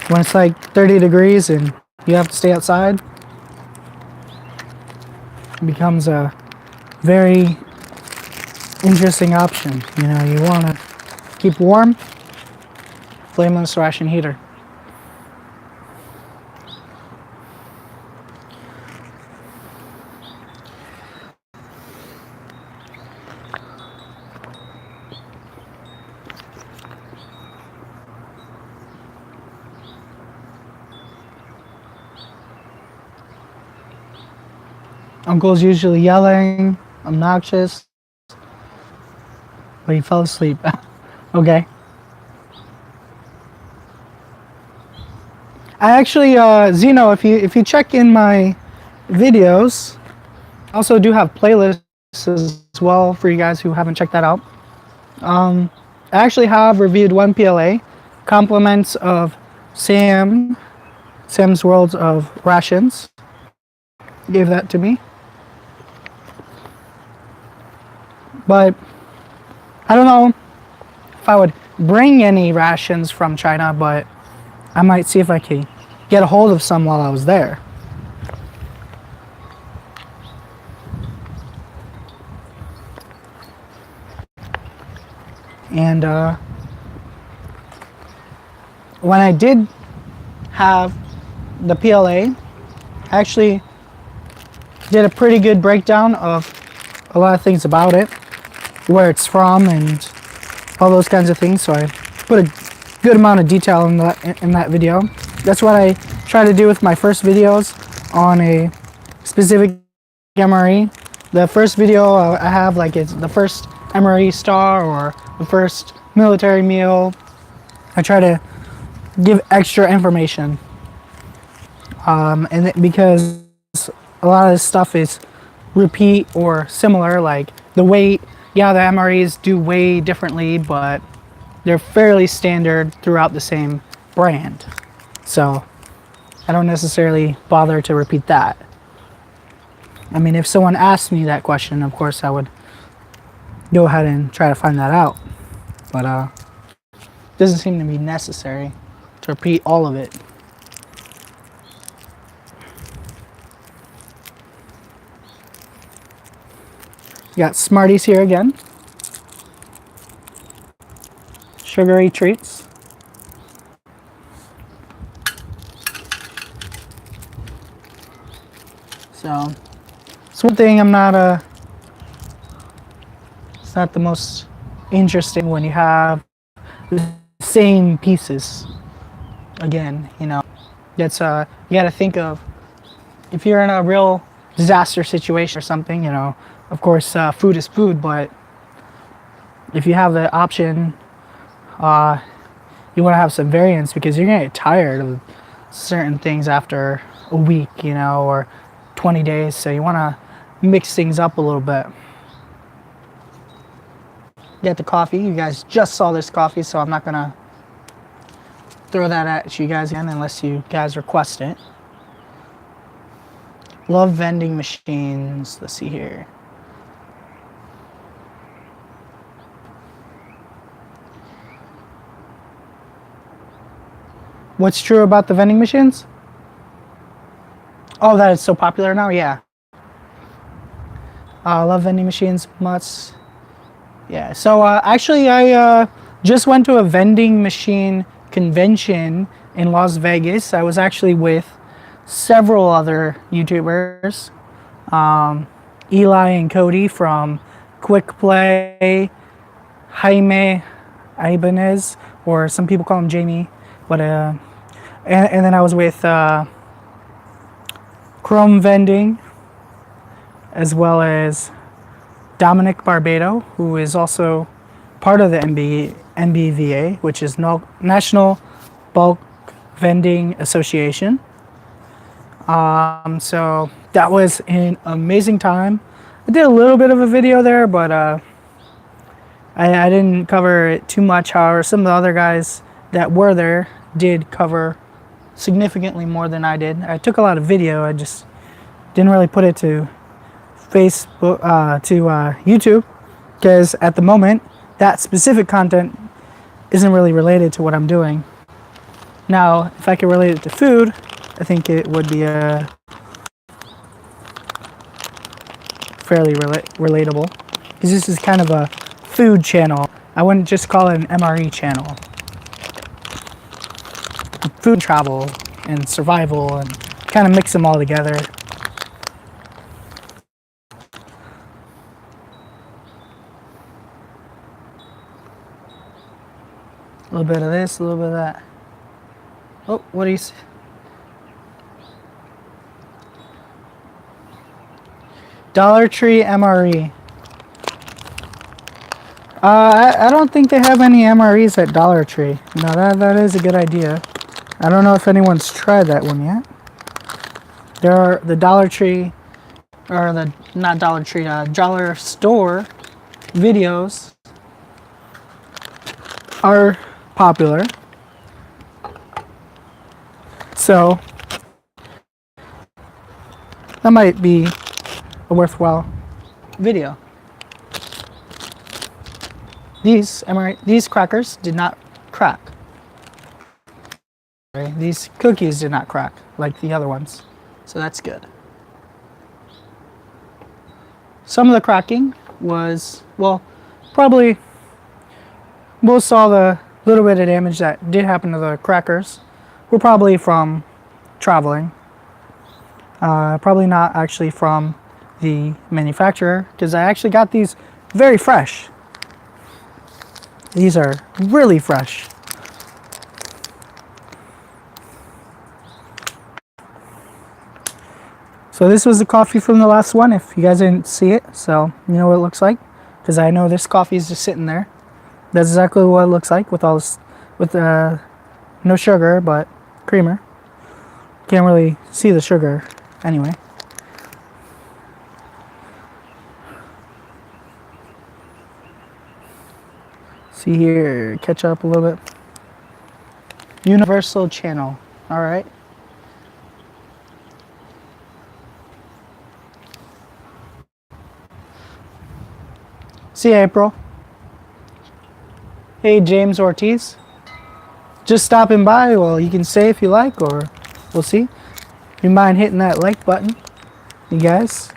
when it's like 30 degrees and you have to stay outside, it becomes a very interesting option. You know, you want to keep warm, flameless ration heater. Uncle's usually yelling, obnoxious, but he fell asleep. Okay. I actually, Zeno, if you check in my videos, I also do have playlists as well for you guys who haven't checked that out. I actually have reviewed one PLA, Compliments of Sam's Worlds of Rations. Gave that to me. But I don't know if I would bring any rations from China, but I might see if I can get a hold of some while I was there. And when I did have the PLA, I actually did a pretty good breakdown of a lot of things about it, where it's from, and all those kinds of things. So I put a good amount of detail in that video. That's what I try to do with my first videos on a specific MRE. The first video I have, like, it's the first MRE Star or the first military meal. I try to give extra information, because a lot of this stuff is repeat or similar, like the weight. Yeah, the MREs do weigh differently, but they're fairly standard throughout the same brand. So I don't necessarily bother to repeat that. I mean, if someone asked me that question, of course I would go ahead and try to find that out. But it doesn't seem to be necessary to repeat all of it. We got Smarties here again. Sugary treats. So it's one thing it's not the most interesting when you have the same pieces again, you know. That's you gotta think of, if you're in a real disaster situation or something, you know, of course food is food, but if you have the option you want to have some variance because you're going to get tired of certain things after a week, you know, or 20 days. So you want to mix things up a little bit. Get the coffee. You guys just saw this coffee, so I'm not going to throw that at you guys again unless you guys request it. Love vending machines. Let's see here. What's true about the vending machines? Oh, that it's so popular now? Yeah. I love vending machines much. Yeah, so actually I just went to a vending machine convention in Las Vegas. I was actually with several other YouTubers. Eli and Cody from Quick Play, Jaime Ibanez, or some people call him Jamie, but and then I was with Chrome Vending, as well as Dominic Barbado, who is also part of the NBVA, which is National Bulk Vending Association. So that was an amazing time. I did a little bit of a video there, but I didn't cover it too much. However, some of the other guys that were there did cover significantly more than I did. I took a lot of video. I just didn't really put it to Facebook, to YouTube, because at the moment that specific content isn't really related to what I'm doing. Now, if I could relate it to food, I think it would be fairly relatable, because this is kind of a food channel. I wouldn't just call it an MRE channel. Food travel and survival, and kind of mix them all together. A little bit of this, a little bit of that. Oh, what do you see? Dollar Tree MRE. I don't think they have any MREs at Dollar Tree. No, that is a good idea. I don't know if anyone's tried that one yet. There are the Dollar Tree, or the, not Dollar Tree, Dollar Store videos are popular. So that might be a worthwhile video. These crackers did not crack. These cookies did not crack like the other ones, so that's good. Some of the cracking was, well, probably most all the little bit of damage that did happen to the crackers were probably from traveling. Probably not actually from the manufacturer, because I actually got these very fresh. These are really fresh. So this was the coffee from the last one, if you guys didn't see it. So you know what it looks like, because I know this coffee is just sitting there. That's exactly what it looks like with all this, with no sugar but creamer. Can't really see the sugar anyway. See here, catch up a little bit. Universal channel, all right. See you, April. Hey, James Ortiz. Just stopping by. Well, you can say if you like, or we'll see. You mind hitting that like button, you guys?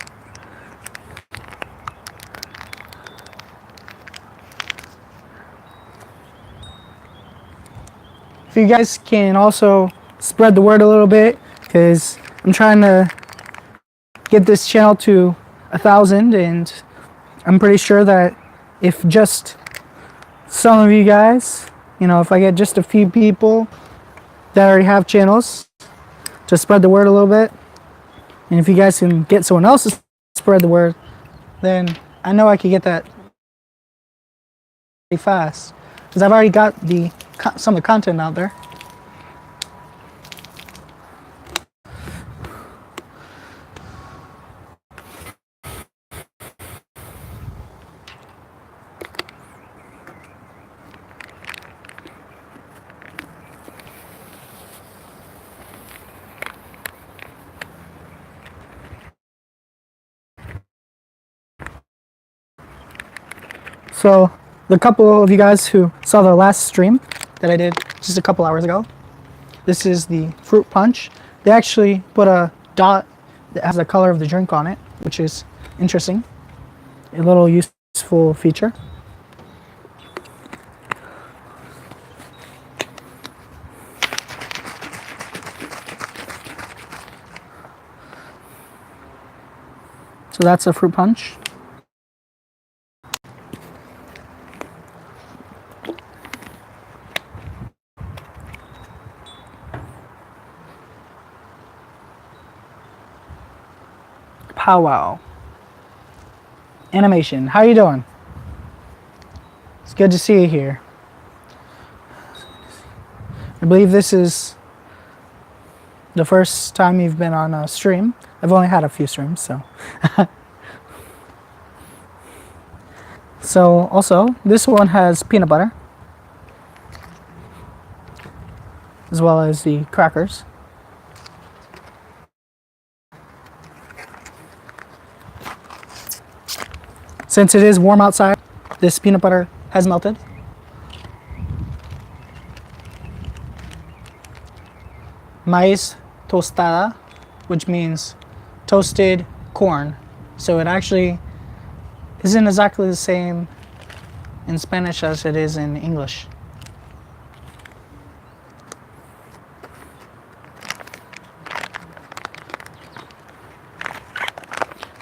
If you guys can also spread the word a little bit, because I'm trying to get this channel to 1,000, and I'm pretty sure that if just some of you guys, you know, if I get just a few people that already have channels to spread the word a little bit, and if you guys can get someone else to spread the word, then I know I could get that pretty fast. because I've already got some of the content out there. So the couple of you guys who saw the last stream that I did just a couple hours ago, this is the fruit punch. They actually put a dot that has the color of the drink on it, which is interesting. A little useful feature. So that's a fruit punch. Powwow. Animation. How you doing? It's good to see you here. I believe this is the first time you've been on a stream. I've only had a few streams, so. So also, this one has peanut butter, as well as the crackers. Since it is warm outside, this peanut butter has melted. Maíz tostada, which means toasted corn. So it actually isn't exactly the same in Spanish as it is in English.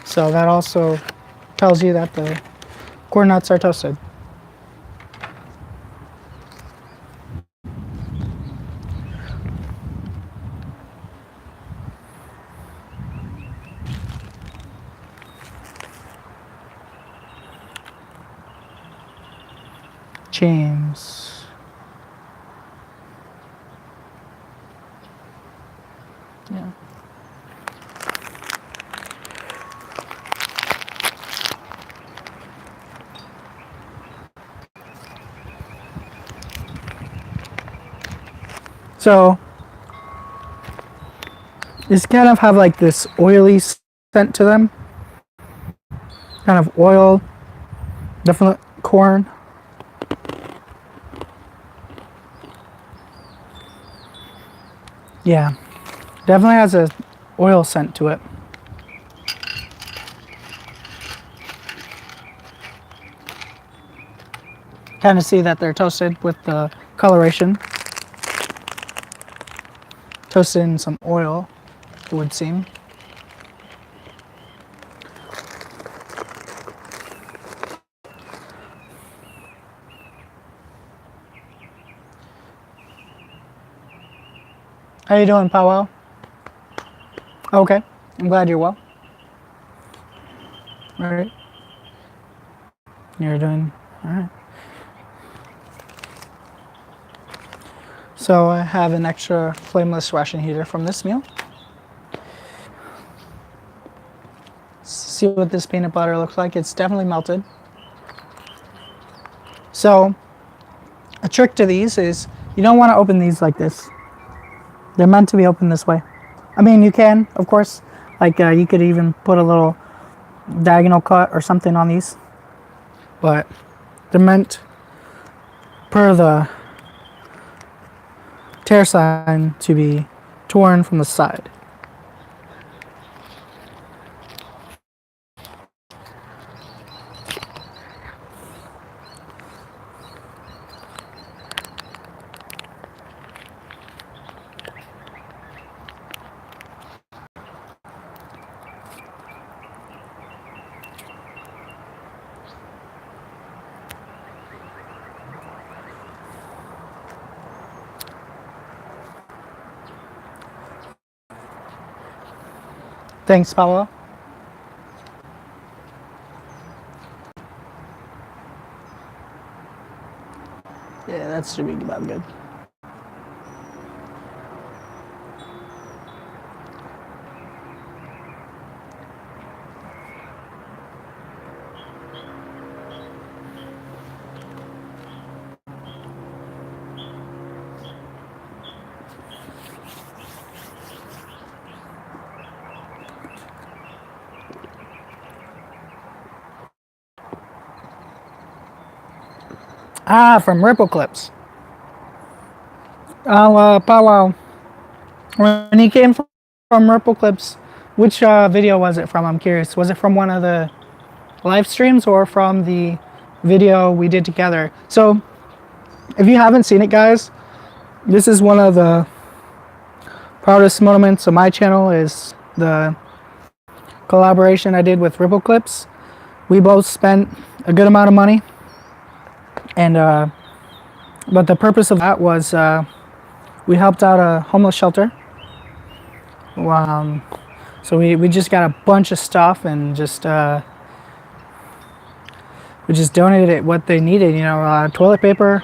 So that also tells you that the corn nuts are toasted. James. Yeah. So these kind of have like this oily scent to them. Kind of oil, definitely corn. Yeah, definitely has a oil scent to it. Kind of see that they're toasted with the coloration. Toasted in some oil, it would seem. How you doing, Powwow? Okay, I'm glad you're well. All right. You're doing all right. So I have an extra flameless ration heater from this meal. See what this peanut butter looks like. It's definitely melted. So a trick to these is you don't want to open these like this. They're meant to be opened this way. I mean, you can, of course, like you could even put a little diagonal cut or something on these, but they're meant per the tear sign to be torn from the side. Thanks, Paolo. That should be about good. Ah, from Ripple Clips. Powwow. When he came from Ripple Clips, which video was it from? I'm curious. Was it from one of the live streams or from the video we did together? So, if you haven't seen it, guys, this is one of the proudest moments of my channel, is the collaboration I did with Ripple Clips. We both spent a good amount of money, and but the purpose of that was we helped out a homeless shelter. So we just got a bunch of stuff and just we just donated what they needed. You know, toilet paper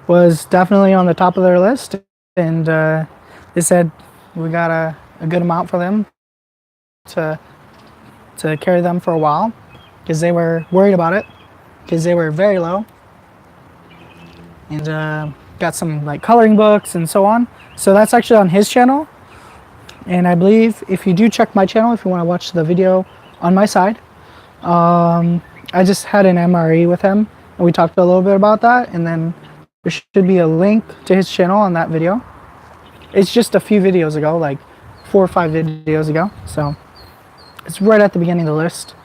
was definitely on the top of their list, and they said we got a good amount for them to carry them for a while, because they were worried about it, because they were very low, and got some like coloring books and so on. So that's actually on his channel, and I believe if you do check my channel, if you want to watch the video on my side, I just had an MRE with him and we talked a little bit about that, and then there should be a link to his channel on that video. It's just a few videos ago, like 4 or 5 videos ago, so it's right at the beginning of the list.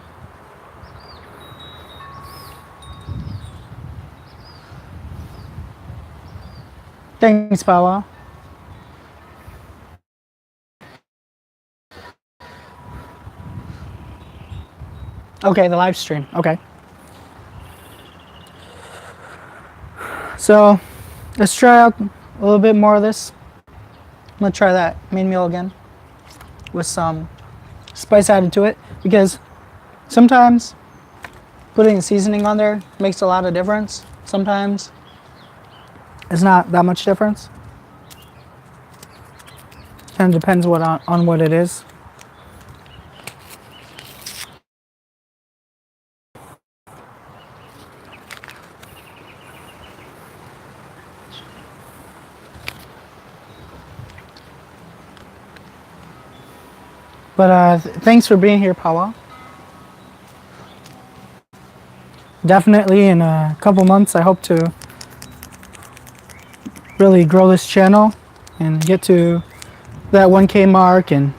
Thanks, Paula. Okay, the live stream. Okay. So let's try out a little bit more of this. I'm gonna try that main meal again with some spice added to it, because sometimes putting seasoning on there makes a lot of difference. Sometimes it's not that much difference. Kind of depends on what it is. But thanks for being here, Pawa. Definitely in a couple months, I hope to really grow this channel and get to that 1K mark. And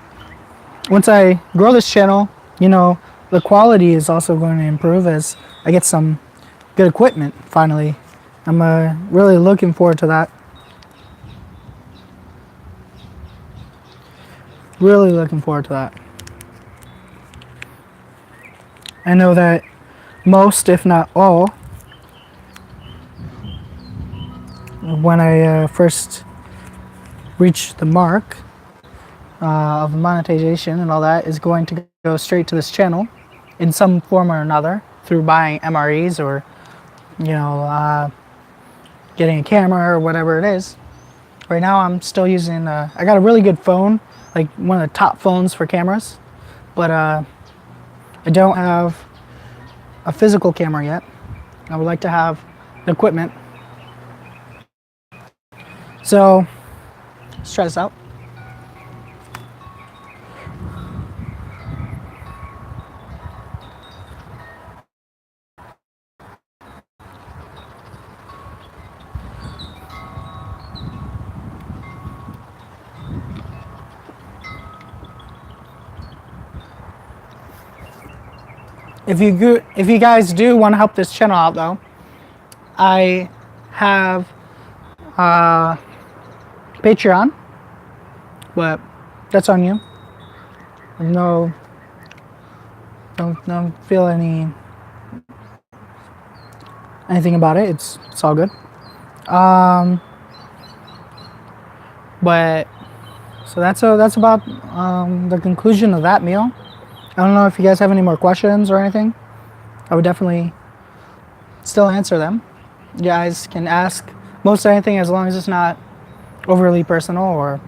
once I grow this channel, you know, the quality is also going to improve as I get some good equipment finally. I'm really looking forward to that. Really looking forward to that. I know that most, if not all, when I first reach the mark of monetization and all that, is going to go straight to this channel in some form or another, through buying MREs or, you know, getting a camera or whatever it is. Right now I'm still using, I got a really good phone, like one of the top phones for cameras, but I don't have a physical camera yet. I would like to have the equipment. So let's try this out. If you guys do want to help this channel out, though, I have Patreon, but that's on you. No, don't feel anything about it. It's all good. But so that's about the conclusion of that meal. I don't know if you guys have any more questions or anything. I would definitely still answer them. You guys can ask most anything as long as it's not overly personal or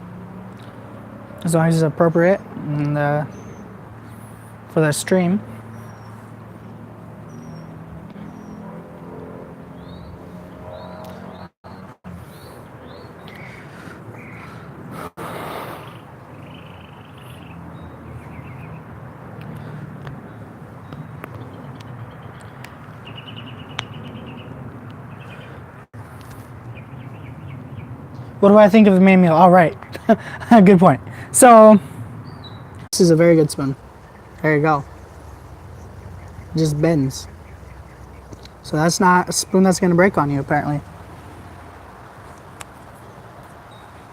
as long as it's appropriate and, for the stream. What do I think of the main meal? All right, good point. So this is a very good spoon. There you go. It just bends. So that's not a spoon that's gonna break on you, apparently.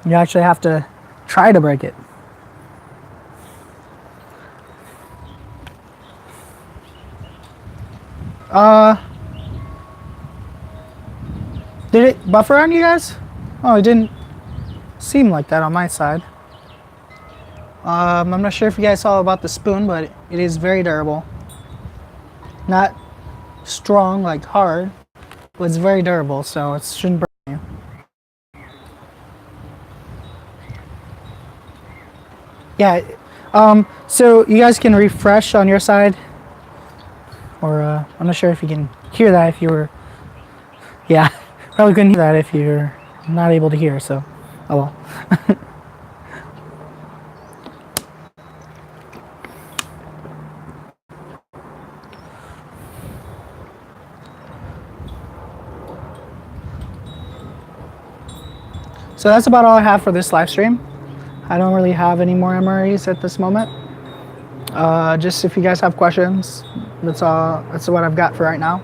You actually have to try to break it. Did it buffer on you guys? Oh, it didn't seem like that on my side. I'm not sure if you guys saw about the spoon, but it is very durable. Not strong, like hard, but it's very durable, so it shouldn't break you. Yeah, so you guys can refresh on your side, or I'm not sure if you can hear that if you were, yeah, probably couldn't hear that if you're not able to hear, so, oh well. So that's about all I have for this live stream. I don't really have any more MREs at this moment. Just if you guys have questions, that's all. That's what I've got for right now.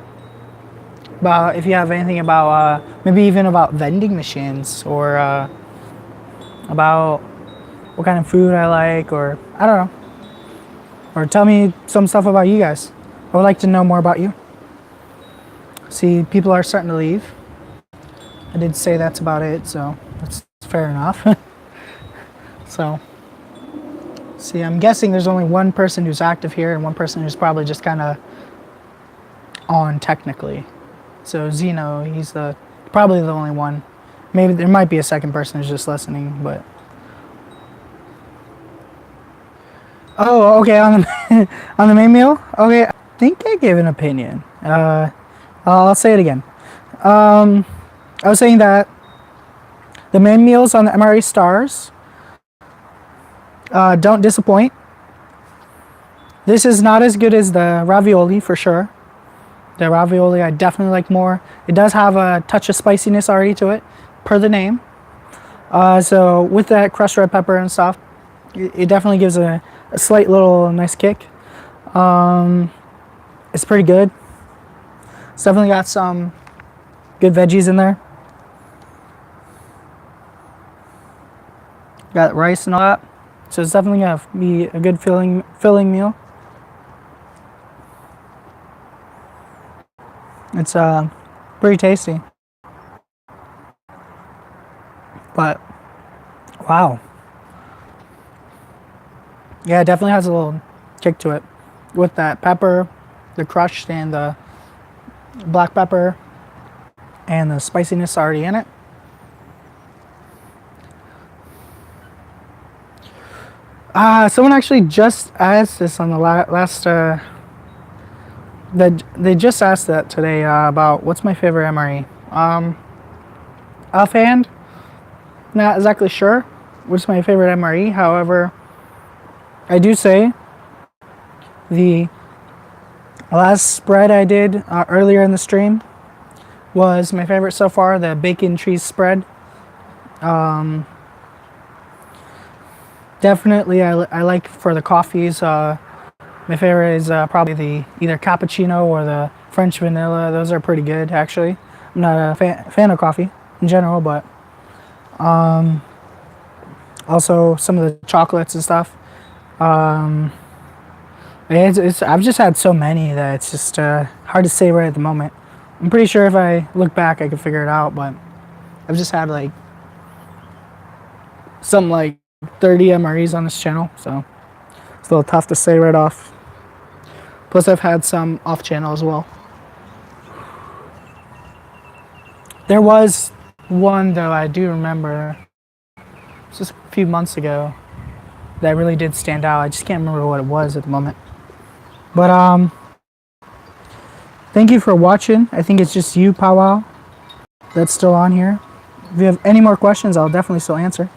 But if you have anything about maybe even about vending machines or about what kind of food I like, or I don't know, or tell me some stuff about you guys. I would like to know more about you. See, people are starting to leave. I did say that's about it, so that's fair enough. So, see, I'm guessing there's only one person who's active here and one person who's probably just kind of on technically. So Zeno, he's probably the only one. Maybe there might be a second person who's just listening, but. Oh, okay, on the on the main meal. Okay, I think I gave an opinion. I'll say it again. I was saying that the main meals on the MRE Stars don't disappoint. This is not as good as the ravioli for sure. The ravioli I definitely like more. It does have a touch of spiciness already to it, per the name. So with that crushed red pepper and stuff, it definitely gives a slight little nice kick. It's pretty good. It's definitely got some good veggies in there. Got rice and all that. So it's definitely gonna be a good filling meal. It's pretty tasty. But wow. Yeah, it definitely has a little kick to it. With that pepper, the crushed and the black pepper and the spiciness already in it. Someone actually just asked this on the last. They just asked that today about what's my favorite MRE. Offhand, not exactly sure what's my favorite MRE. However, I do say the last spread I did earlier in the stream was my favorite so far. The bacon cheese spread. Definitely, I like for the coffees. My favorite is probably the either cappuccino or the French vanilla. Those are pretty good, actually. I'm not a fan of coffee in general, but also some of the chocolates and stuff. I've just had so many that it's just hard to say right at the moment. I'm pretty sure if I look back, I could figure it out, but I've just had like something like 30 MREs on this channel, so it's a little tough to say right off. Plus, I've had some off channel as well. There was one though I do remember, just a few months ago, that really did stand out. I just can't remember what it was at the moment. But thank you for watching. I think it's just you, Powwow, that's still on here. If you have any more questions, I'll definitely still answer.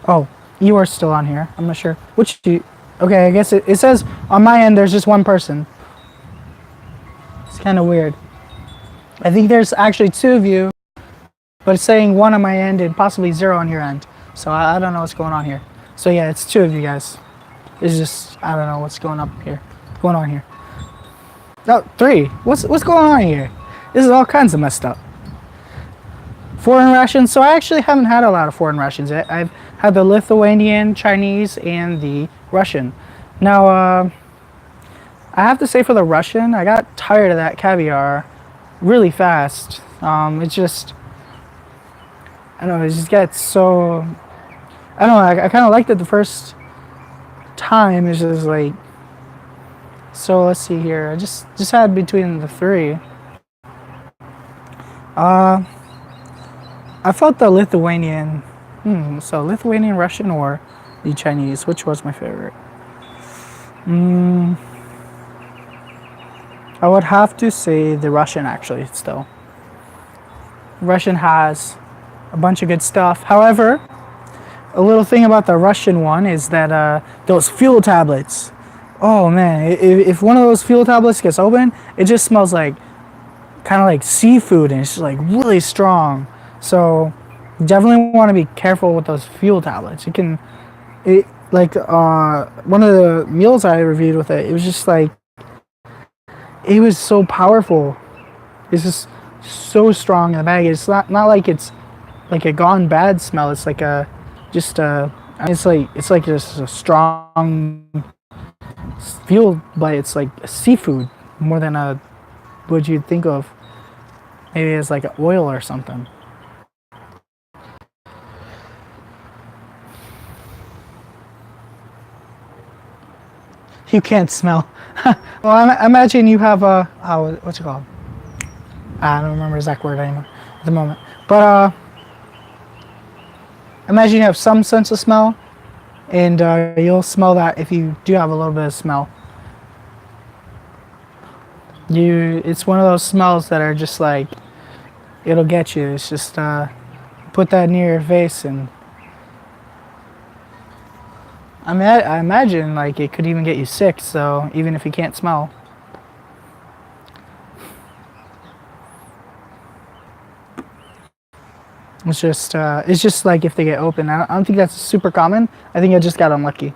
Oh, you are still on here. I'm not sure. Which do you... Okay, I guess it says on my end there's just one person. It's kind of weird. I think there's actually 2 of you, but it's saying 1 on my end and possibly 0 on your end. So I don't know what's going on here. So yeah, it's 2 of you guys. It's just, I don't know what's going on here. No, 3. What's going on here? This is all kinds of messed up. Foreign rations. So I actually haven't had a lot of foreign rations yet. I've had the Lithuanian, Chinese, and the Russian. Now, I have to say for the Russian, I got tired of that caviar really fast. It's just, I don't know, it just gets so, I don't know, I kind of liked it the first time. It's just like, so let's see here. I just had between the 3. I felt the Lithuanian, so Lithuanian, Russian, or the Chinese, which was my favorite? I would have to say the Russian actually still. Russian has a bunch of good stuff. However, a little thing about the Russian one is that those fuel tablets. Oh man, if one of those fuel tablets gets open, it just smells like kind of like seafood, and it's just like really strong. So definitely want to be careful with those fuel tablets. One of the meals I reviewed with it, it was just like, it was so powerful. It's just so strong in the bag. It's not like it's like a gone bad smell. It's like it's like just a strong fuel, but it's like a seafood more than what you'd think of. Maybe it's like oil or something. You can't smell. Well, I imagine you have what's it called? I don't remember the exact word anymore at the moment. But imagine you have some sense of smell, and you'll smell that if you do have a little bit of smell. It's one of those smells that are just like, it'll get you. It's just put that near your face, and I imagine like it could even get you sick. So even if you can't smell. It's just like if they get open. I don't think that's super common. I think I just got unlucky.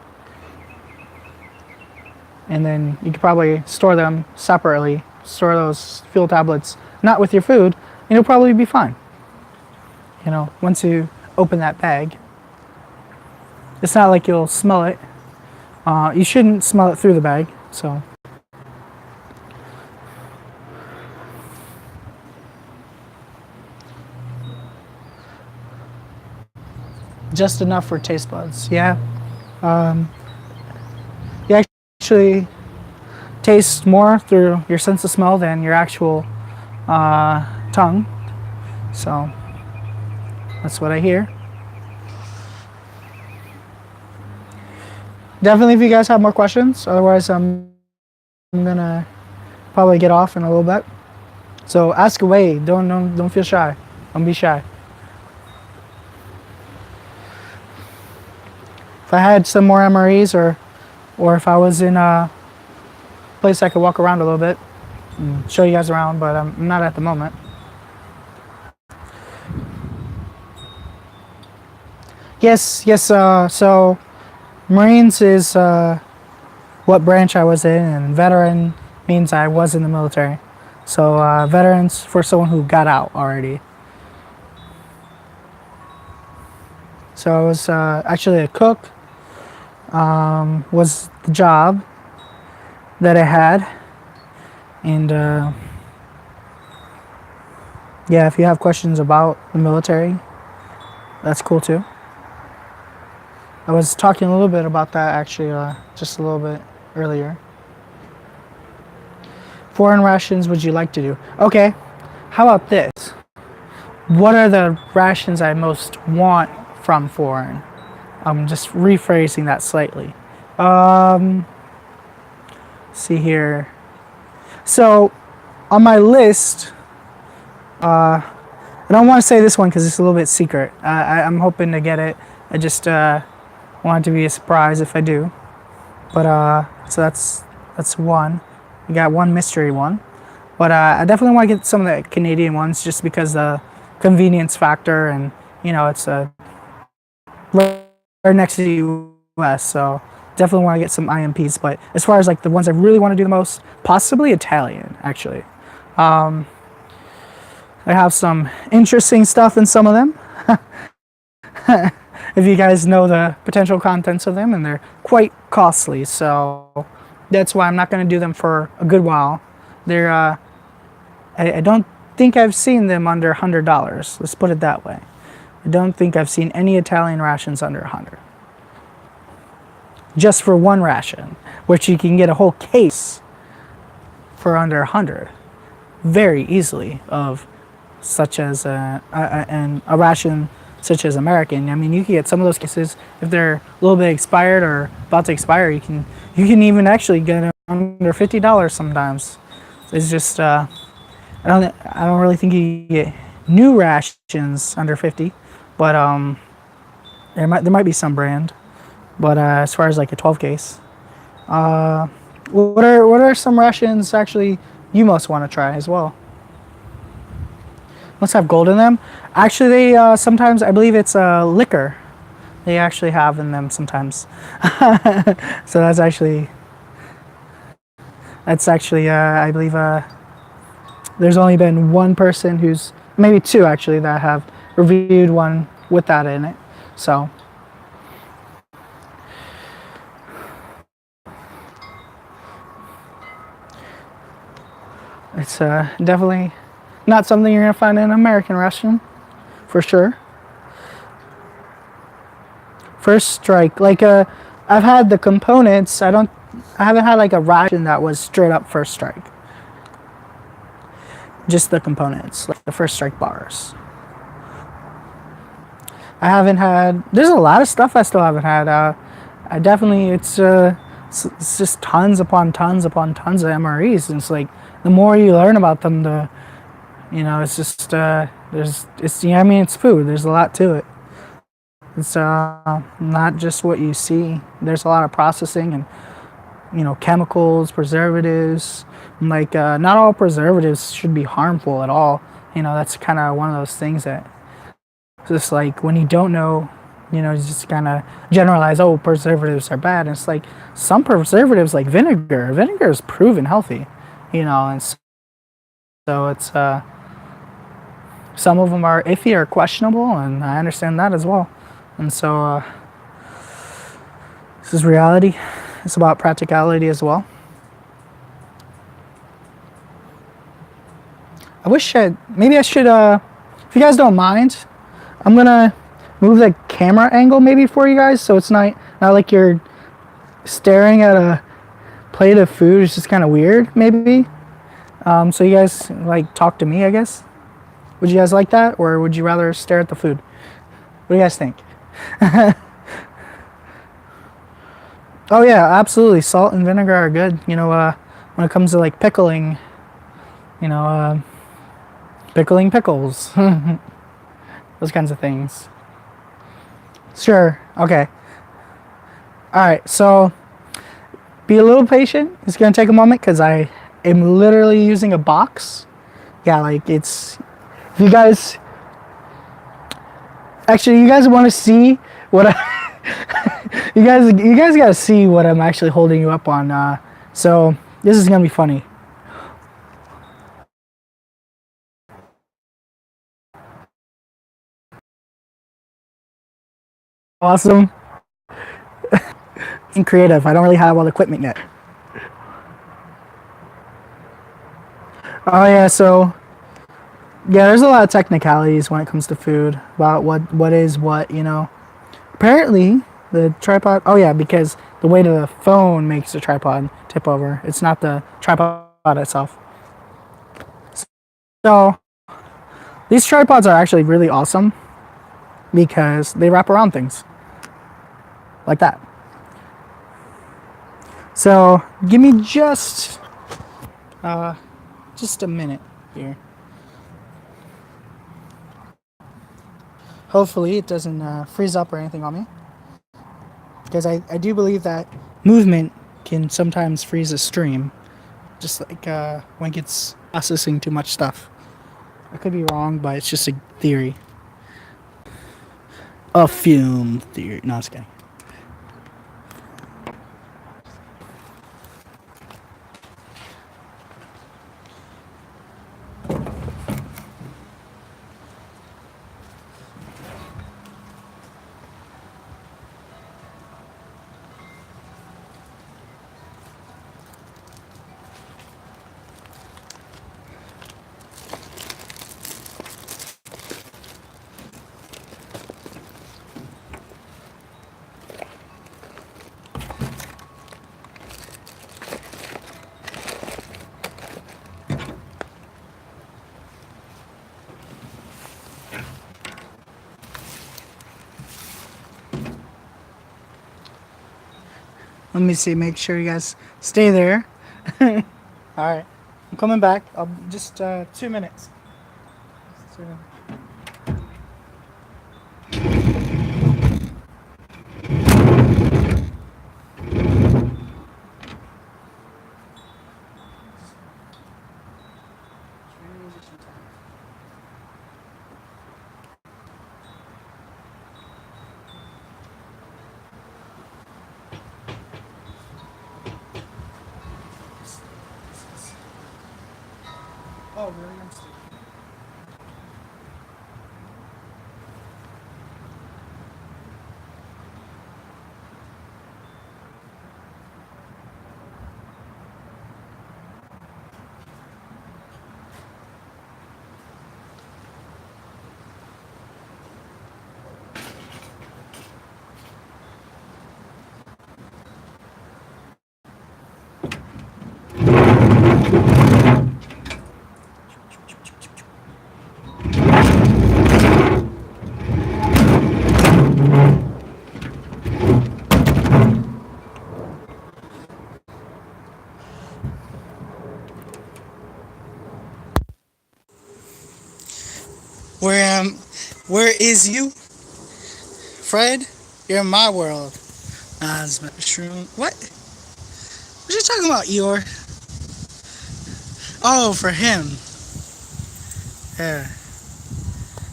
And then you could probably store them separately. Store those fuel tablets not with your food, and you'll probably be fine. You know, once you open that bag, it's not like you'll smell it. You shouldn't smell it through the bag. So. Just enough for taste buds. Yeah. You actually taste more through your sense of smell than your actual tongue. So that's what I hear. Definitely if you guys have more questions. Otherwise, I'm gonna probably get off in a little bit. So ask away. Don't feel shy. Don't be shy. If I had some more MREs, or if I was in a place I could walk around a little bit and show you guys around, but I'm not at the moment. Yes. So Marines is what branch I was in, and veteran means I was in the military. So veterans for someone who got out already. So I was actually a cook. Was the job that I had, and yeah, if you have questions about the military, that's cool too. I was talking a little bit about that actually just a little bit earlier. Foreign rations would you like to do? Okay, how about this? what are the rations I most want from foreign? I'm just rephrasing that slightly. See here. So on my list, I don't want to say this one because it's a little bit secret. I'm hoping to get it. I just want it to be a surprise if I do. But so that's one. We got one mystery one. But I definitely want to get some of the Canadian ones just because the convenience factor, and it's right next to the U.S. So definitely want to get some IMPs. But as far as like the ones I really want to do the most, possibly Italian actually. I have some interesting stuff in some of them. If you guys know the potential contents of them, and they're quite costly, so that's why I'm not going to do them for a good while. They're I don't think I've seen them under $100. Let's put it that way. I don't think I've seen any Italian rations under 100. Just for one ration, which you can get a whole case for under 100 very easily, of such as a ration such as American. I mean, you can get some of those cases if they're a little bit expired or about to expire. You can even actually get them under $50 sometimes. It's just I don't really think you get new rations under 50, but there might be some brand. But as far as like a 12 case, what are some rations actually you most want to try as well? Must have gold in them. Actually, they sometimes, I believe it's liquor. They actually have in them sometimes. So that's actually I believe there's only been one person who's, maybe two actually, that have reviewed one with that in it. So it's definitely not something you're gonna find in an American ration, for sure. First strike, like I've had the components. I haven't had like a ration that was straight up first strike. Just the components, like the first strike bars. I haven't had. There's a lot of stuff I still haven't had. I definitely, it's just tons upon tons upon tons of MREs. And it's like the more you learn about them, it's just I mean, it's food. There's a lot to it. It's not just what you see. There's a lot of processing and chemicals, preservatives. Like not all preservatives should be harmful at all. That's kind of one of those things that just like when you don't know, you just kind of generalize, oh, preservatives are bad. And it's like some preservatives, like vinegar is proven healthy, and so it's some of them are iffy or questionable, and I understand that as well. And so this is reality. It's about practicality as well. Maybe I should, if you guys don't mind, I'm gonna move the camera angle maybe for you guys, so it's not like you're staring at a plate of food. It's just kind of weird, maybe. So you guys like talk to me, I guess. Would you guys like that, or would you rather stare at the food? What do you guys think? Oh yeah, absolutely. Salt and vinegar are good. When it comes to like pickling, pickling pickles, those kinds of things. Sure. Okay. All right. So be a little patient. It's gonna take a moment because I am literally using a box. Yeah, like it's. If you guys want to see what you guys got to see what I'm actually holding you up on. So this is gonna be funny. Awesome. I'm creative. I don't really have all the equipment yet. Oh yeah, so yeah, there's a lot of technicalities when it comes to food about what is what. Apparently the tripod. Oh yeah, because the weight of the phone makes the tripod tip over. It's not the tripod itself. So These tripods are actually really awesome because they wrap around things like that. So give me just a minute here. Hopefully it doesn't freeze up or anything on me, because I do believe that movement can sometimes freeze a stream, just like when it gets processing too much stuff. I could be wrong, but it's just a theory. A fume theory. No, it's kidding. Let me see, make sure you guys stay there. Alright, I'm coming back. I'll just 2 minutes. Oh, really? I'm stupid. Where is you? Fred? You're in my world. Shroom. What? What you talking about, Eeyore? Oh, for him. Yeah.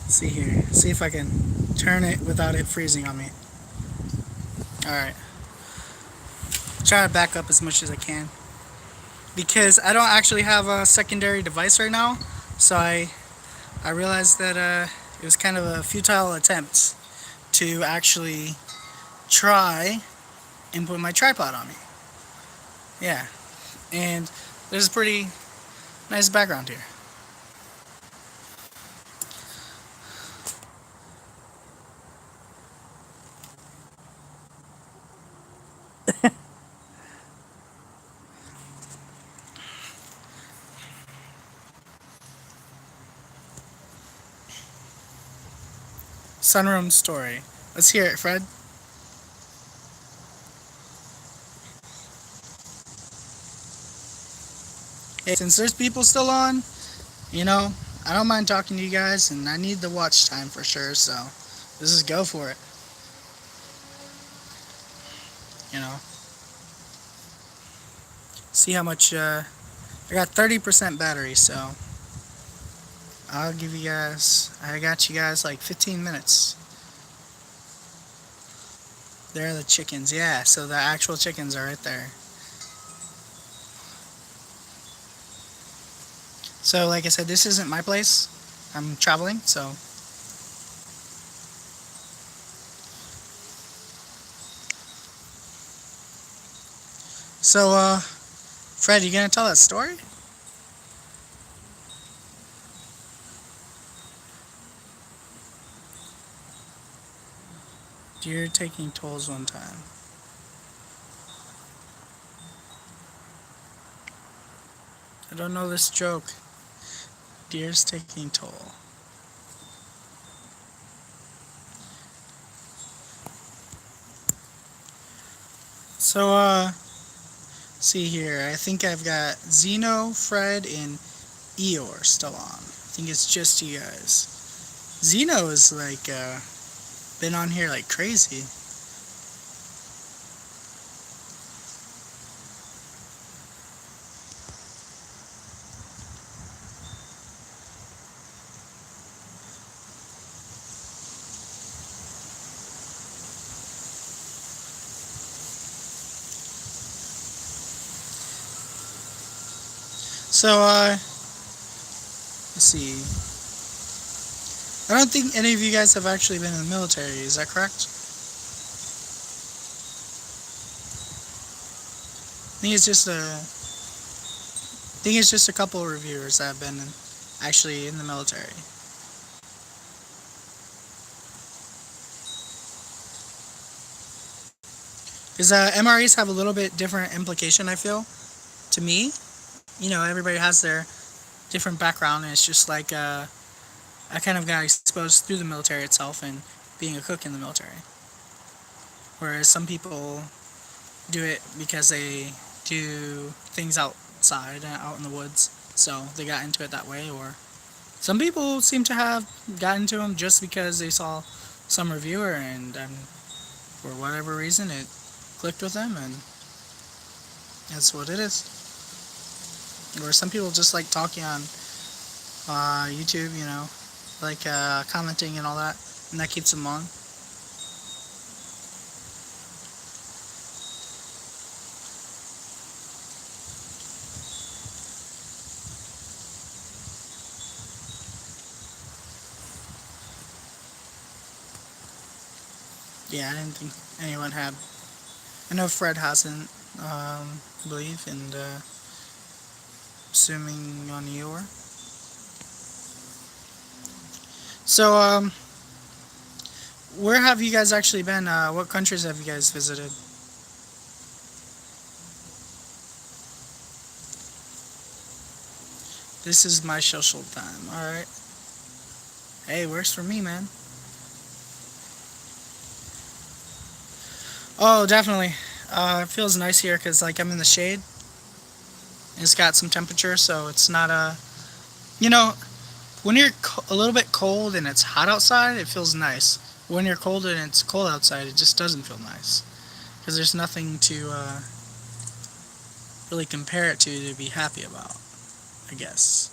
Let's see here. See if I can turn it without it freezing on me. Alright. Try to back up as much as I can, because I don't actually have a secondary device right now. So I realized that it was kind of a futile attempt to actually try and put my tripod on me. Yeah. And there's a pretty nice background here. Sunroom story. Let's hear it, Fred. Hey, since there's people still on, you know, I don't mind talking to you guys, and I need the watch time for sure, so let's just go for it. You know. See how much, I got 30% battery, so I'll give you guys, I got you guys like 15 minutes. There are the chickens, yeah, so the actual chickens are right there. So like I said, this isn't my place. I'm traveling, so. So, Fred, you gonna tell that story? Deer taking tolls one time. I don't know this joke. Deer's taking toll. So, see here. I think I've got Zeno, Fred, and Eeyore still on. I think it's just you guys. Zeno is like, been on here like crazy. So, let's see. I don't think any of you guys have actually been in the military, is that correct? I think it's just a couple of reviewers that have been actually in the military. Because MREs have a little bit different implication, I feel, to me. You know, everybody has their different background, and it's just like I kind of got exposed through the military itself and being a cook in the military. Whereas some people do it because they do things outside, out in the woods, so they got into it that way. Or some people seem to have gotten into them just because they saw some reviewer and for whatever reason it clicked with them, and that's what it is. Or some people just like talking on YouTube, you know, like commenting and all that, and that keeps them on. Yeah, I didn't think anyone had. I know Fred hasn't, I believe, and assuming on your. So, where have you guys actually been? What countries have you guys visited? This is my social time, alright? Hey, works for me, man. Oh, definitely. It feels nice here because, like, I'm in the shade. It's got some temperature, so it's not a. You know, when you're a little bit cold and it's hot outside, it feels nice. When you're cold and it's cold outside, it just doesn't feel nice. Because there's nothing to really compare it to be happy about, I guess.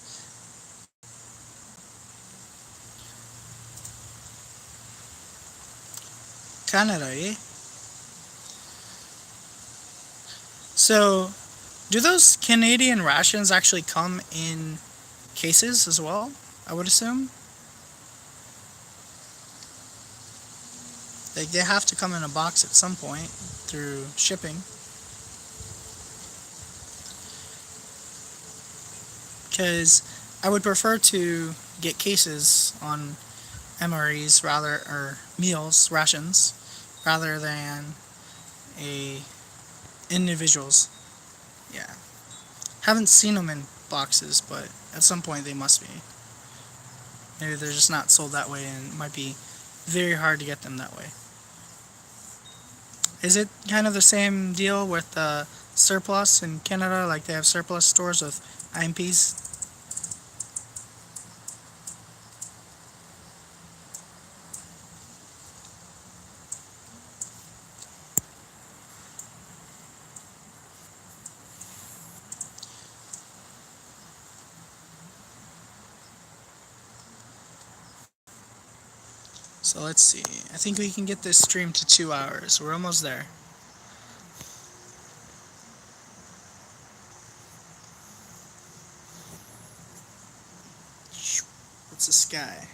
Canada, eh? So, do those Canadian rations actually come in cases as well? I would assume. Like they have to come in a box at some point through shipping. Because I would prefer to get cases on MREs rather, or meals, rations, rather than a individuals. Yeah. Haven't seen them in boxes, but at some point they must be. Maybe they're just not sold that way, and it might be very hard to get them that way. Is it kind of the same deal with surplus in Canada? Like they have surplus stores with IMPs? So let's see. I think we can get this stream to 2 hours. We're almost there. What's the sky?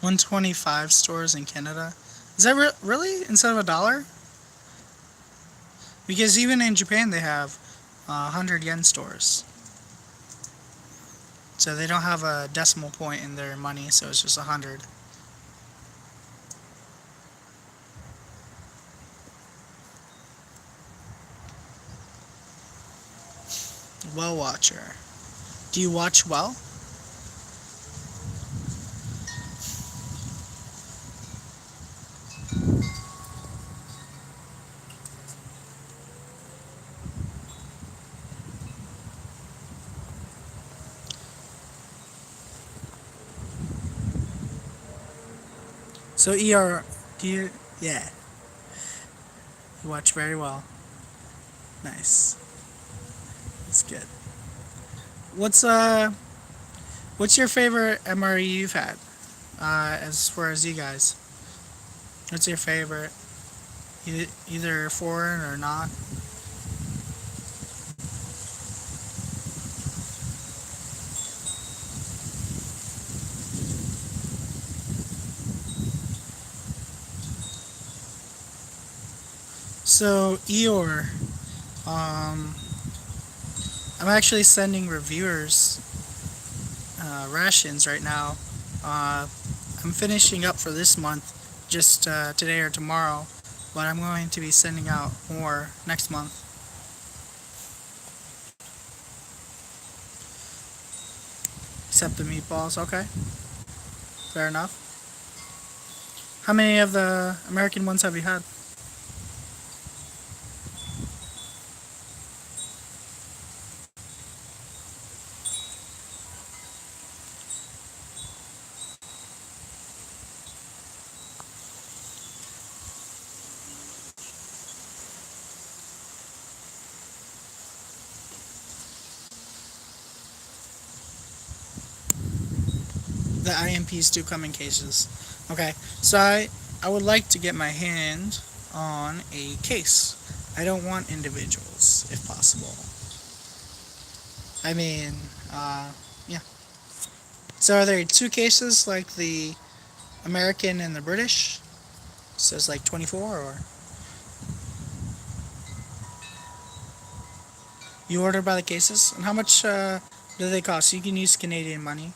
125 stores in Canada. Is that really instead of $1? Because even in Japan they have 100 yen stores. So they don't have a decimal point in their money, so it's just 100. Well watcher. Do you watch well? So ER, do you? Yeah, you watch very well. Nice. That's good. What's uh, what's your favorite MRE you've had? As far as you guys, what's your favorite? Either foreign or not. So Eeyore, um, I'm actually sending reviewers rations right now. Uh, I'm finishing up for this month, just today or tomorrow, but I'm going to be sending out more next month. Except the meatballs, okay, fair enough. How many of the American ones have you had? The IMPs do come in cases. Okay, so I would like to get my hand on a case. I don't want individuals, if possible. I mean, yeah. So are there two cases like the American and the British? So it's like 24, or you order by the cases? And how much do they cost? You can use Canadian money.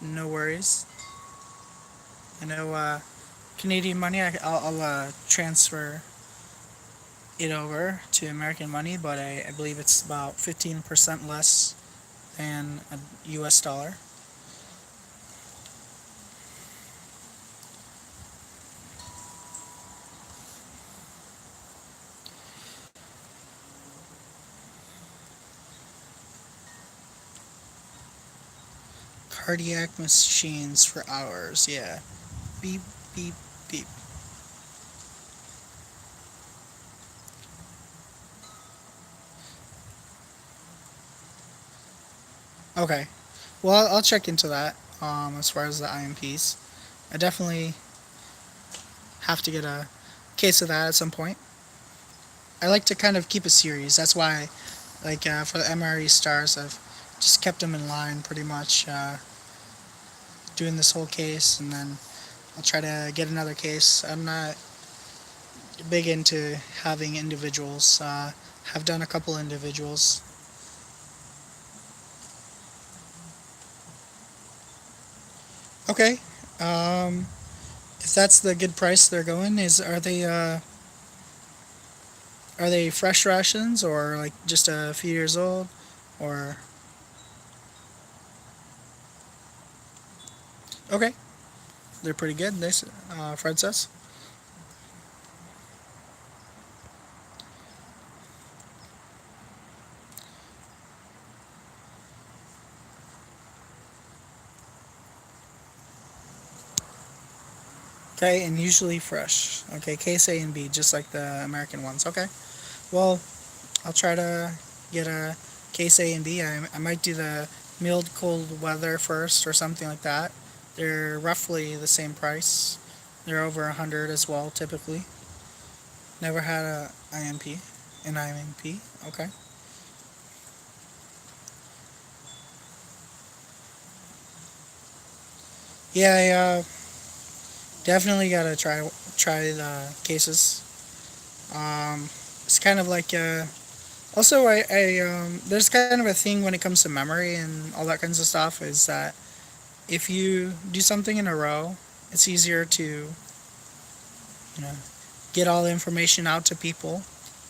No worries. I know Canadian money. I'll transfer it over to American money, but I believe it's about 15% less than a US dollar. Cardiac machines for hours, yeah. Beep, beep, beep. Okay. Well, I'll check into that as far as the IMPs. I definitely have to get a case of that at some point. I like to kind of keep a series. That's why, like, for the MRE stars, I've just kept them in line pretty much, doing this whole case, and then I'll try to get another case. I'm not big into having individuals. Have done a couple individuals. Okay. Um, if that's the good price they're going, is are they fresh rations or like just a few years old, or okay, they're pretty good. This Fred says. Okay, and usually fresh. Okay, case A and B, just like the American ones. Okay, well, I'll try to get a case A and B. I might do the mild cold weather first or something like that. They're roughly the same price. They're over 100 as well, typically. Never had a IMP. An IMP. Okay. Yeah, I definitely gotta try the cases. It's kind of like also I there's kind of a thing when it comes to memory and all that kinds of stuff is that if you do something in a row, it's easier to know get all the information out to people,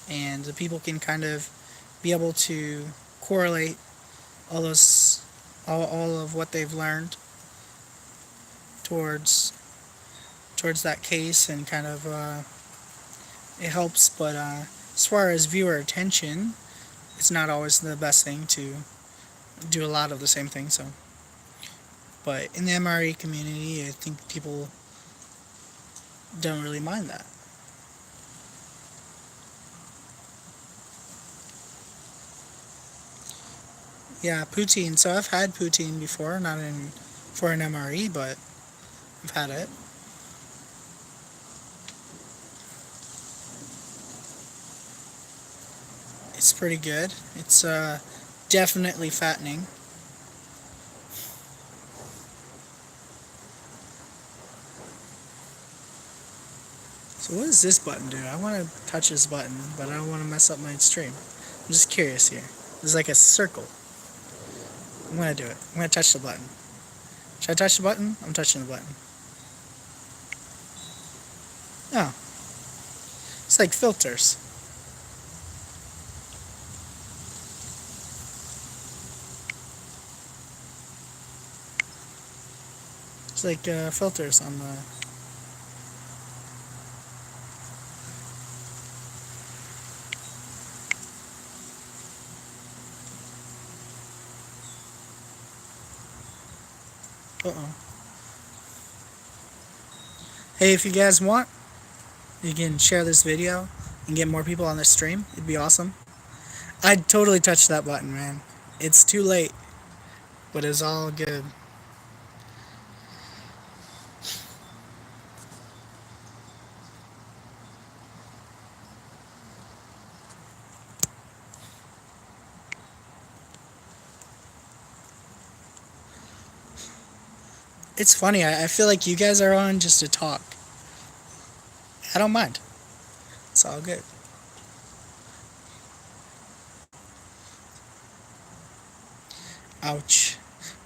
and the people can kind of be able to correlate all those all of what they've learned towards towards that case, and kind of it helps. But as far as viewer attention, it's not always the best thing to do a lot of the same thing. So, but in the MRE community, I think people don't really mind that. Yeah, poutine. So I've had poutine before, not in for an MRE, but I've had it. It's pretty good. It's definitely fattening. So what does this button do? I want to touch this button, but I don't want to mess up my stream. I'm just curious here. There's like a circle. I'm gonna do it. I'm gonna touch the button. Should I touch the button? I'm touching the button. Oh, it's like filters. It's like filters on the. Uh-oh. Hey, if you guys want, you can share this video and get more people on this stream. It'd be awesome. I'd totally touch that button, man. It's too late, but it's all good. It's funny. I feel like you guys are on just to talk. I don't mind. It's all good. Ouch.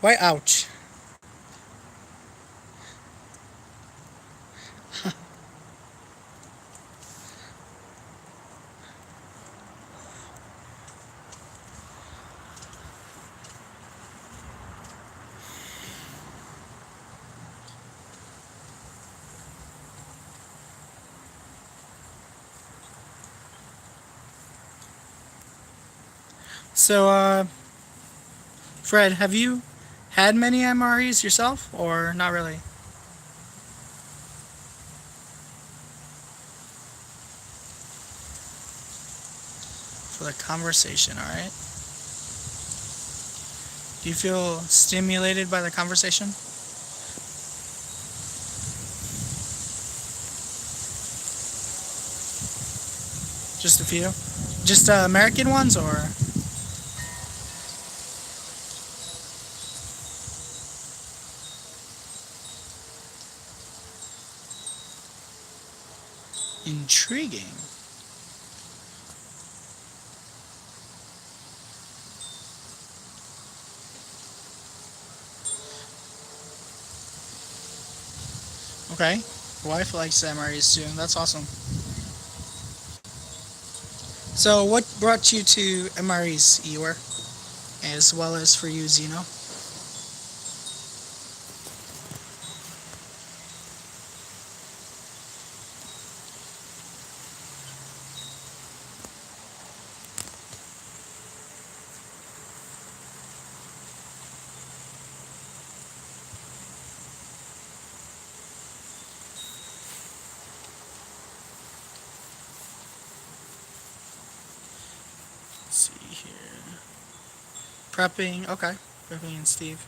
Why ouch? So, Fred, have you had many MREs yourself, or not really? For the conversation, alright? Do you feel stimulated by the conversation? Just a few? Just American ones, or? Intriguing. Okay. Wife likes MREs too. That's awesome. So, what brought you to MREs, Eeyore? As well as for you, Zeno? Let's see here. Prepping. Okay. Prepping and Steve.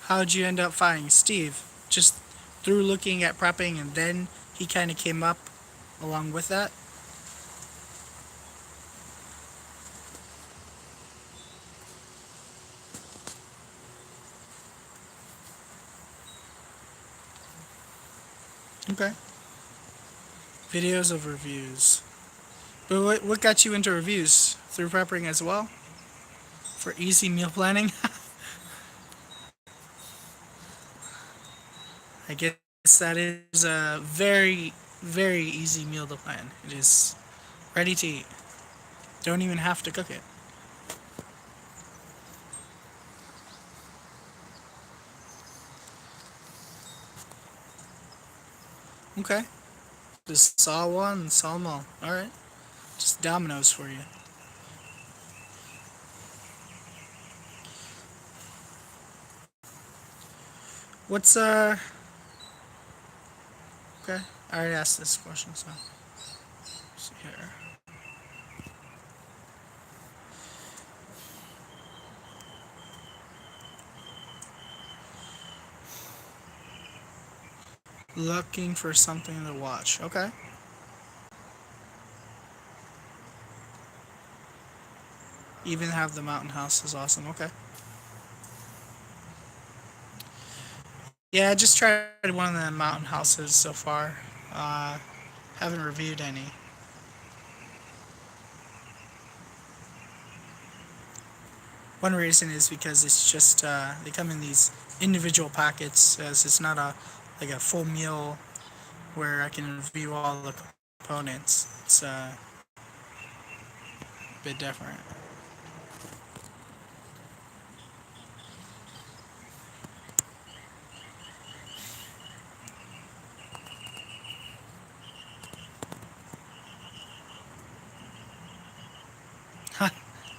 How'd you end up finding Steve? Just through looking at prepping, and then he kind of came up along with that? Okay. Videos of reviews. But what got you into reviews? Through prepping as well? For easy meal planning? I guess that is a very, very easy meal to plan. It is ready to eat. Don't even have to cook it. Okay. Just saw one and saw them all. Alright. Just dominoes for you. What's okay? I already asked this question, so let's see here. Looking for something to watch. Okay. Even have the mountain house is awesome. Okay. Yeah, I just tried one of the mountain houses so far. Uh, haven't reviewed any. One reason is because it's just they come in these individual packets, as it's not a like a full meal where I can review all the components. It's a bit different.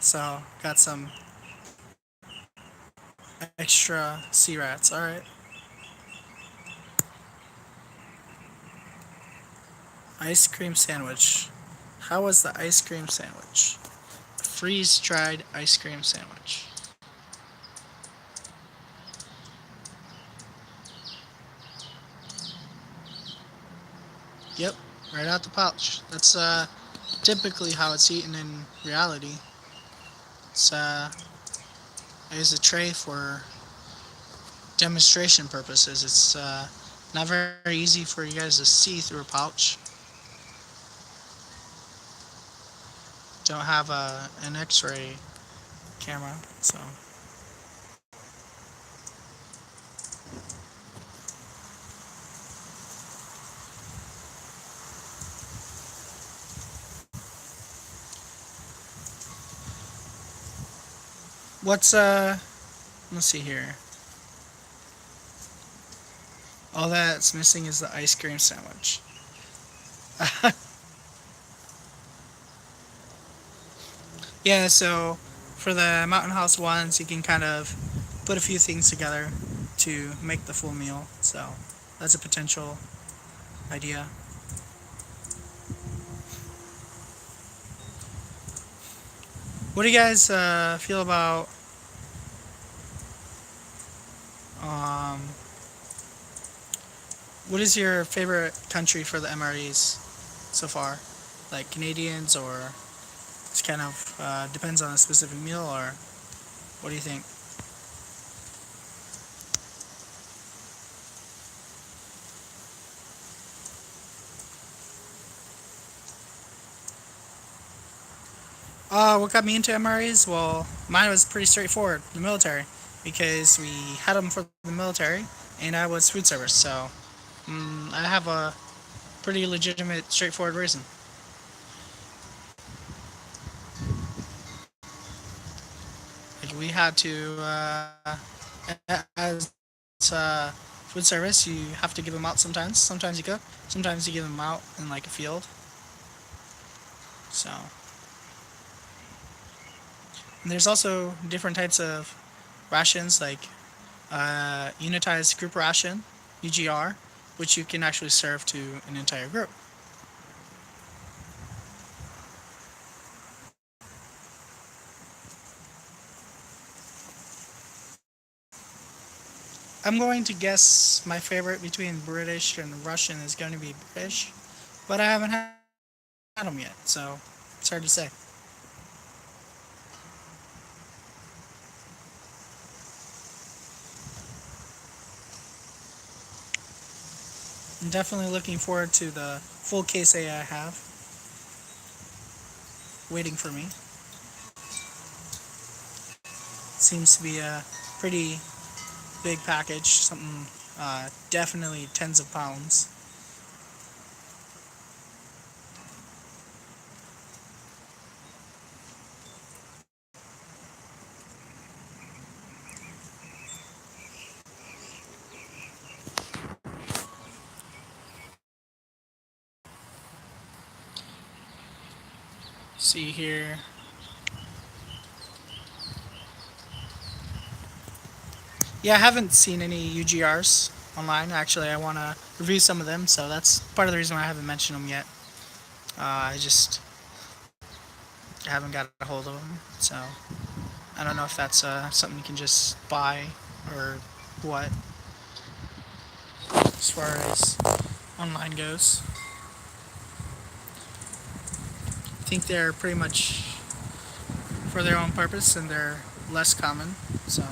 So got some extra sea rats. All right. Ice cream sandwich. How was the ice cream sandwich? Freeze dried ice cream sandwich. Yep, right out the pouch. That's typically how it's eaten in reality. It's I use a tray for demonstration purposes. It's not very easy for you guys to see through a pouch. Don't have an X-ray camera, so. What's let's see here. All that's missing is the ice cream sandwich. Yeah, so for the Mountain House ones, you can kind of put a few things together to make the full meal. So that's a potential idea. What do you guys feel about um, what is your favorite country for the MREs so far? Like Canadians, or it's kind of depends on a specific meal, or what do you think? What got me into MREs? Well, mine was pretty straightforward, the military, because we had them for the military, and I was food service, so I have a pretty legitimate, straightforward reason. Like we had to, as food service, you have to give them out sometimes. Sometimes you cook, sometimes you give them out in like a field. So and there's also different types of rations, like unitized group ration (UGR), which you can actually serve to an entire group. I'm going to guess my favorite between British and Russian is going to be British, but I haven't had them yet, so it's hard to say. I'm definitely looking forward to the full case A I have waiting for me. Seems to be a pretty big package, something definitely tens of pounds. See here. Yeah, I haven't seen any UGRs online. Actually, I want to review some of them, so that's part of the reason why I haven't mentioned them yet. I just haven't got a hold of them, so I don't know if that's something you can just buy or what, as far as online goes. I think they're pretty much for their own purpose and they're less common, so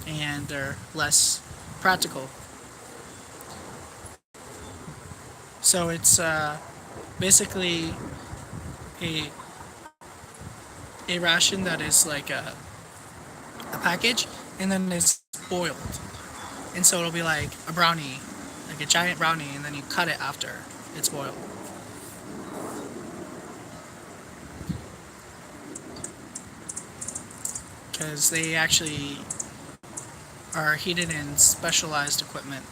and they're less practical. So it's basically a a ration that is like a package, and then it's boiled, and so it'll be like a brownie, like a giant brownie, and then you cut it after it's boiled. Because they actually are heated in specialized equipment.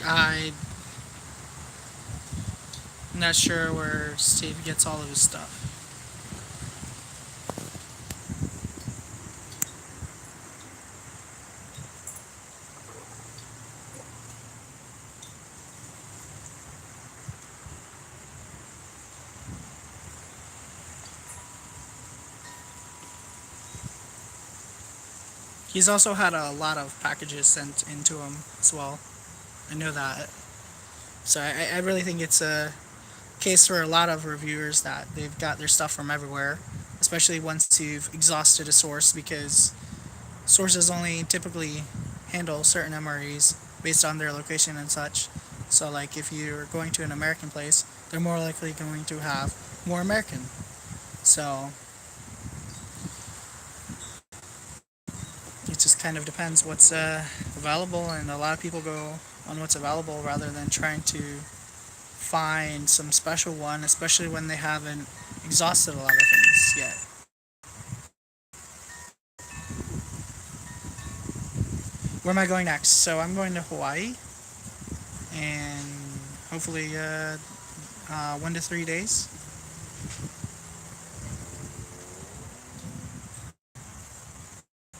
I'm not sure where Steve gets all of his stuff. He's also had a lot of packages sent into him as well. I know that. So I really think it's a case for a lot of reviewers that they've got their stuff from everywhere, especially once you've exhausted a source, because sources only typically handle certain MREs based on their location and such. So, like, if you're going to an American place, they're more likely going to have more American. So, it just kind of depends what's available, and a lot of people go on what's available rather than trying to find some special one, especially when they haven't exhausted a lot of things yet. Where am I going next? So, I'm going to Hawaii, and hopefully 1 to 3 days.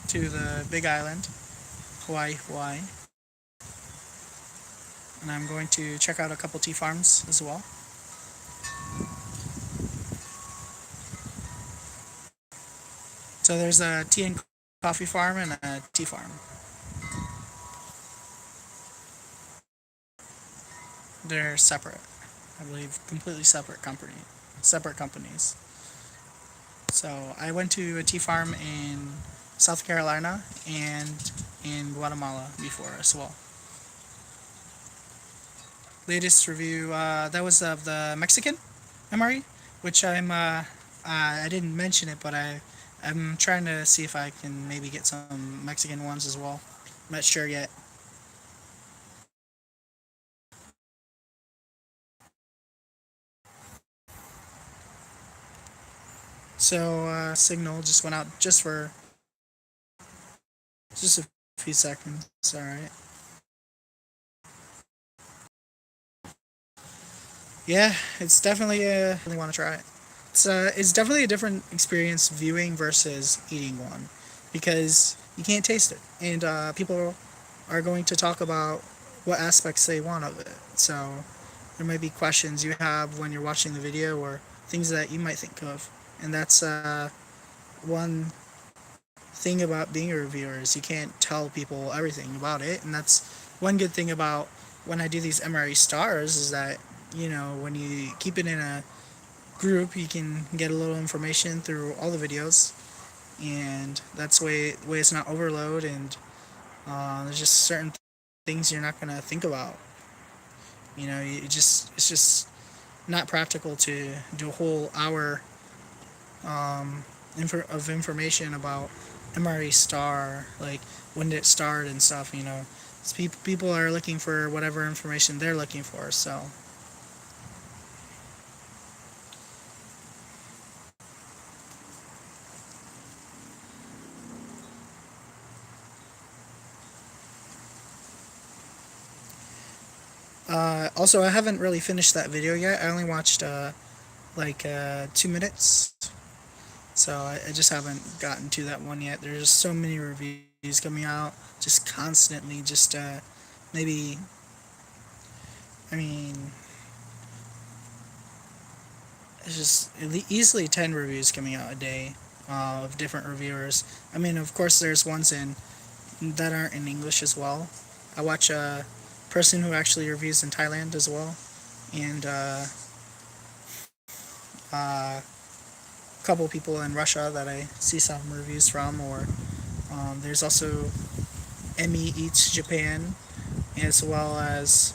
To the Big Island, Hawaii. And I'm going to check out a couple tea farms as well. So there's a tea and coffee farm and a tea farm. They're separate, I believe, completely separate companies. So I went to a tea farm in South Carolina and in Guatemala before as well. Latest review, that was of the Mexican MRE, which I didn't mention it, but I'm trying to see if I can maybe get some Mexican ones as well. I'm not sure yet. So signal just went out just a few seconds. All right. Yeah, it's definitely really want to try it. It's definitely a different experience viewing versus eating one, because you can't taste it, and people are going to talk about what aspects they want of it. So there might be questions you have when you're watching the video, or things that you might think of, and that's one thing about being a reviewer is you can't tell people everything about it, and that's one good thing about when I do these MRE stars is that when you keep it in a group, you can get a little information through all the videos, and that's way it's not overload, and there's just certain things you're not gonna think about. It's just not practical to do a whole hour of information about MRE Star, like when did it start and stuff. People are looking for whatever information they're looking for. So Also, I haven't really finished that video yet. I only watched like 2 minutes, so I just haven't gotten to that one yet. There's just so many reviews coming out, just constantly. Just maybe, I mean, it's just easily 10 reviews coming out a day of different reviewers. I mean, of course, there's ones in that aren't in English as well. I watch a person who actually reviews in Thailand as well, and a couple people in Russia that I see some reviews from. Or there's also Emmy Eats Japan, as well as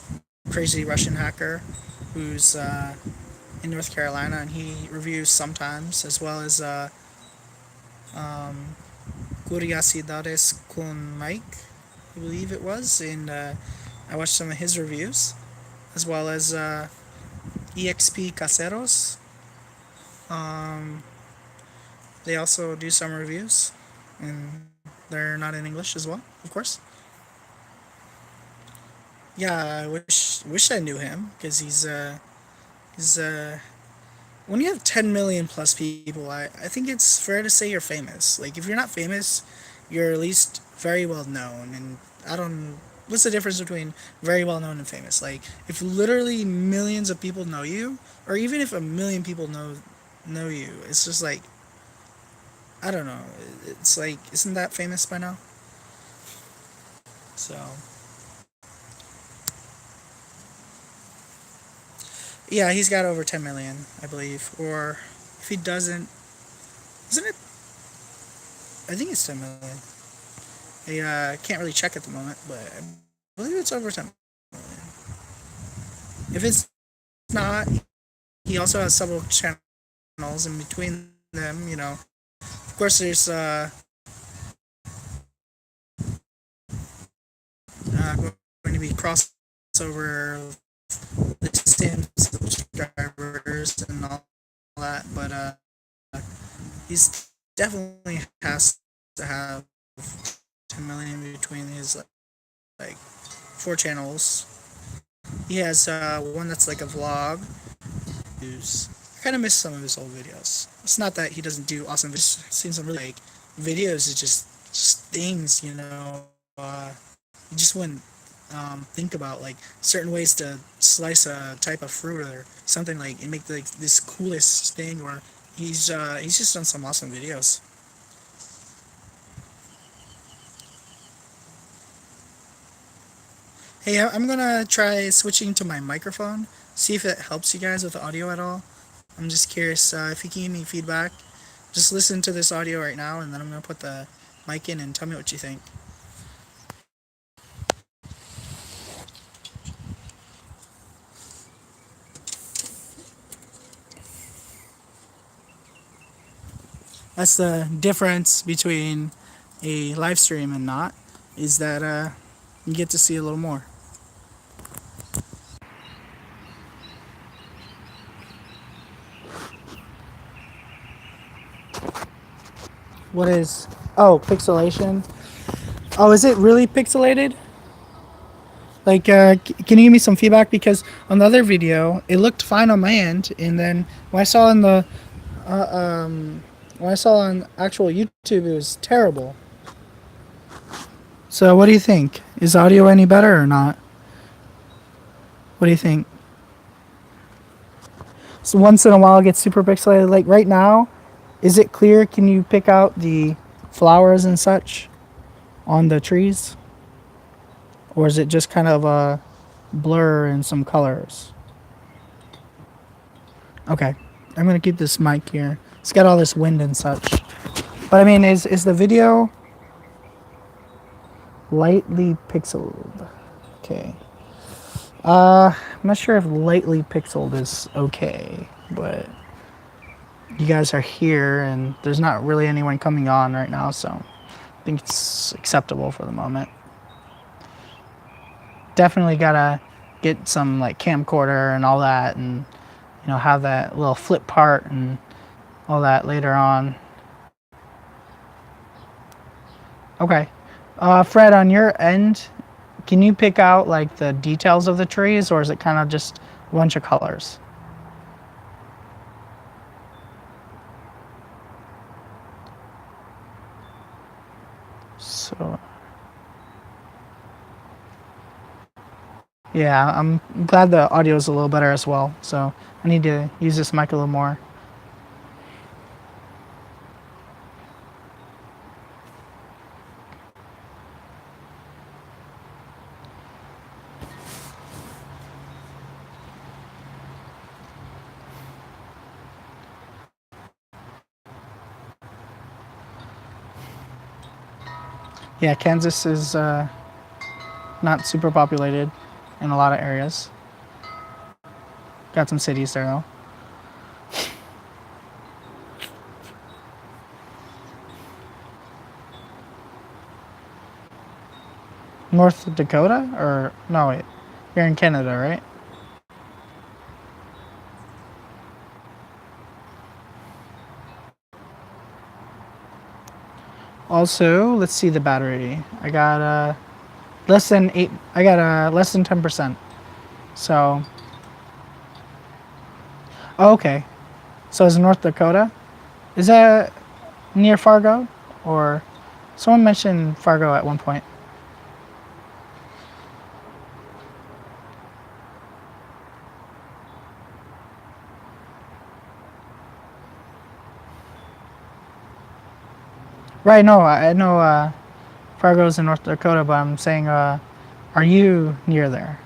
Crazy Russian Hacker, who's in North Carolina, and he reviews sometimes, as well as um, Curiosidades con Mike, I believe it was, and I watched some of his reviews, as well as EXP Caseros. Um, they also do some reviews, and they're not in English as well, of course. Yeah, I wish I knew him, because he's when you have 10 million plus people, I think it's fair to say you're famous. Like, if you're not famous, you're at least very well known. And I don't. What's the difference between very well known and famous? Like, if literally millions of people know you, or even if a million people know you, it's just like, I don't know. It's like, isn't that famous by now? So yeah, he's got over 10 million, I believe. Or if he doesn't, isn't it? I think it's 10 million. I can't really check at the moment, but I believe it's over 10 million. If it's not, he also has several channels, and between them, of course, there's going to be crossover the same subscribers and all that, but he's definitely has to have 10 million between his like 4 channels. He has one that's like a vlog. I kind of miss some of his old videos. It's not that he doesn't do awesome videos. I've seen some really like videos. It's just things, you just wouldn't think about, like certain ways to slice a type of fruit or something, like, and make like this coolest thing. Or he's just done some awesome videos. Hey, I'm gonna try switching to my microphone, see if it helps you guys with the audio at all. I'm just curious if you can give me feedback. Just listen to this audio right now, and then I'm gonna put the mic in and tell me what you think. That's the difference between a live stream and not, is that you get to see a little more. What is... Oh, pixelation. Oh, is it really pixelated? Like, can you give me some feedback? Because on the other video, it looked fine on my end, and then when I saw in the when I saw on actual YouTube, it was terrible. So, what do you think? Is audio any better or not? What do you think? So once in a while, it gets super pixelated. Like right now, is it clear? Can you pick out the flowers and such on the trees? Or is it just kind of a blur and some colors? Okay, I'm gonna keep this mic here. It's got all this wind and such. But I mean, is the video lightly pixeled? Okay. I'm not sure if lightly pixeled is okay, but you guys are here and there's not really anyone coming on right now, so I think it's acceptable for the moment. Definitely gotta get some like camcorder and all that, and have that little flip part and all that later on. Okay. Fred, on your end, Can you pick out like the details of the trees, or is it kind of just a bunch of colors? So, yeah, I'm glad the audio is a little better as well. So I need to use this mic a little more. Yeah, Kansas is not super populated in a lot of areas. Got some cities there though. North Dakota? Or, no, wait. You're in Canada, right? Also, let's see the battery. I got less than 8, I got less than 10%. So, oh, okay. So is North Dakota? Is that near Fargo? Or someone mentioned Fargo at one point. Right, no, I know Fargo's in North Dakota, but I'm saying, are you near there?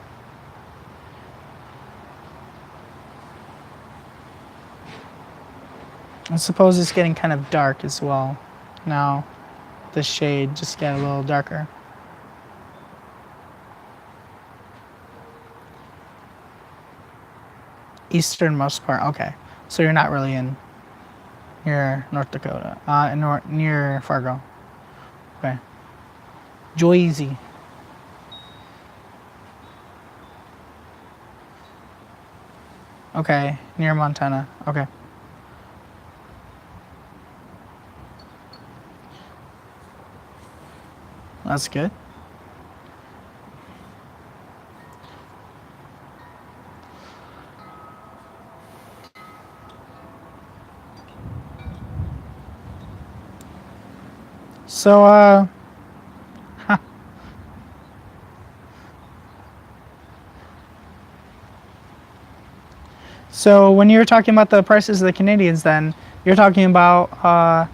I suppose it's getting kind of dark as well. Now, the shade just got a little darker. Easternmost part, okay. So you're not really in near North Dakota, near Fargo. Okay. Joyzy. Okay, near Montana. Okay. That's good. So, so when you're talking about the prices of the Canadians, then you're talking about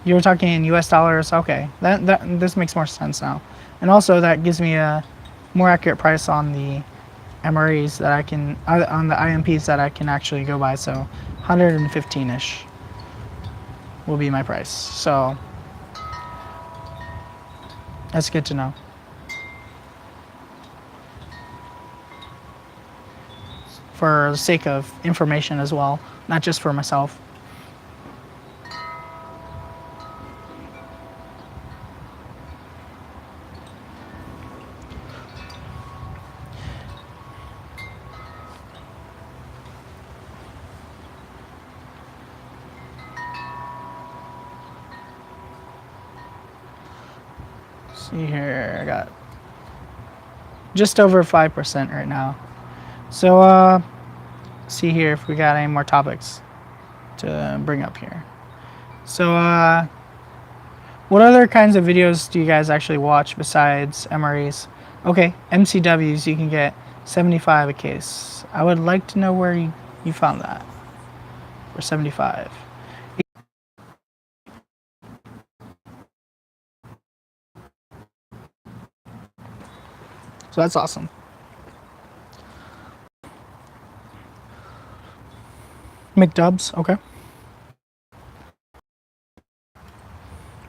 you're talking in U.S. dollars. Okay, that this makes more sense now, and also that gives me a more accurate price on the MREs that I can on the IMPs that I can actually go by. So, 115ish will be my price. So that's good to know. For the sake of information as well, not just for myself. See here, I got just over 5% right now. So, see here if we got any more topics to bring up here. So, what other kinds of videos do you guys actually watch besides MREs? Okay, MCWs, you can get 75 a case. I would like to know where you found that for 75. So that's awesome. McDubs, okay.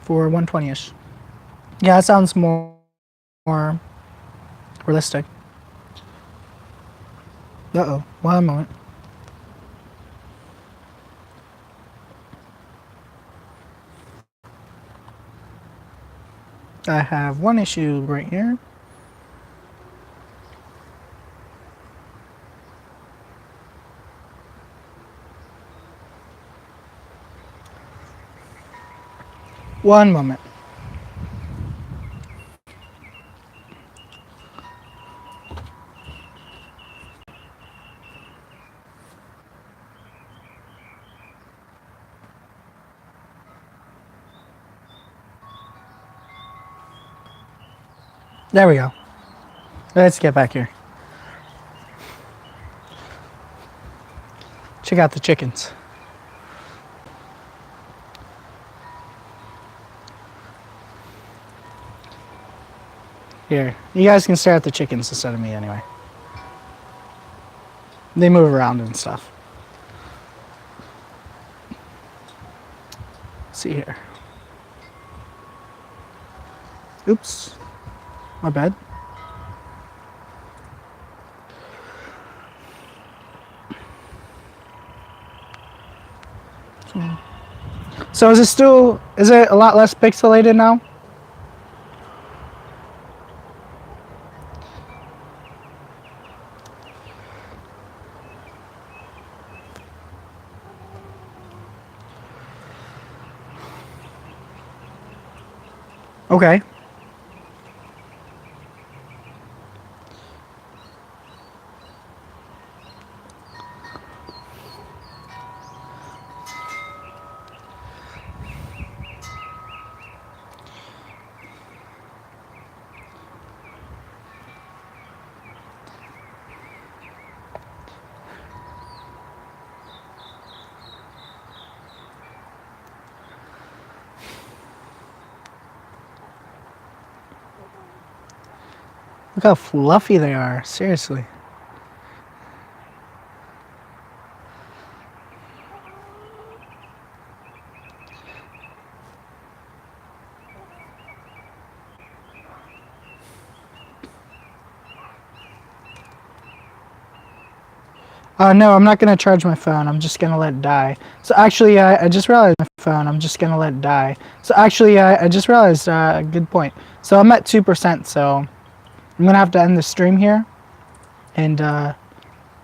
For 120ish. Yeah, that sounds more realistic. Uh-oh, 1 moment. I have one issue right here. One moment. There we go. Let's get back here. Check out the chickens. Here, you guys can stare at the chickens instead of me anyway. They move around and stuff. Let's see here. Oops, my bad. So is it a lot less pixelated now? Okay. Look how fluffy they are, seriously. No, I'm not gonna charge my phone. I'm just gonna let it die. So actually, I just realized my phone. I'm just gonna let it die. So actually, I just realized. Good point. So I'm at 2%. So I'm gonna have to end the stream here, and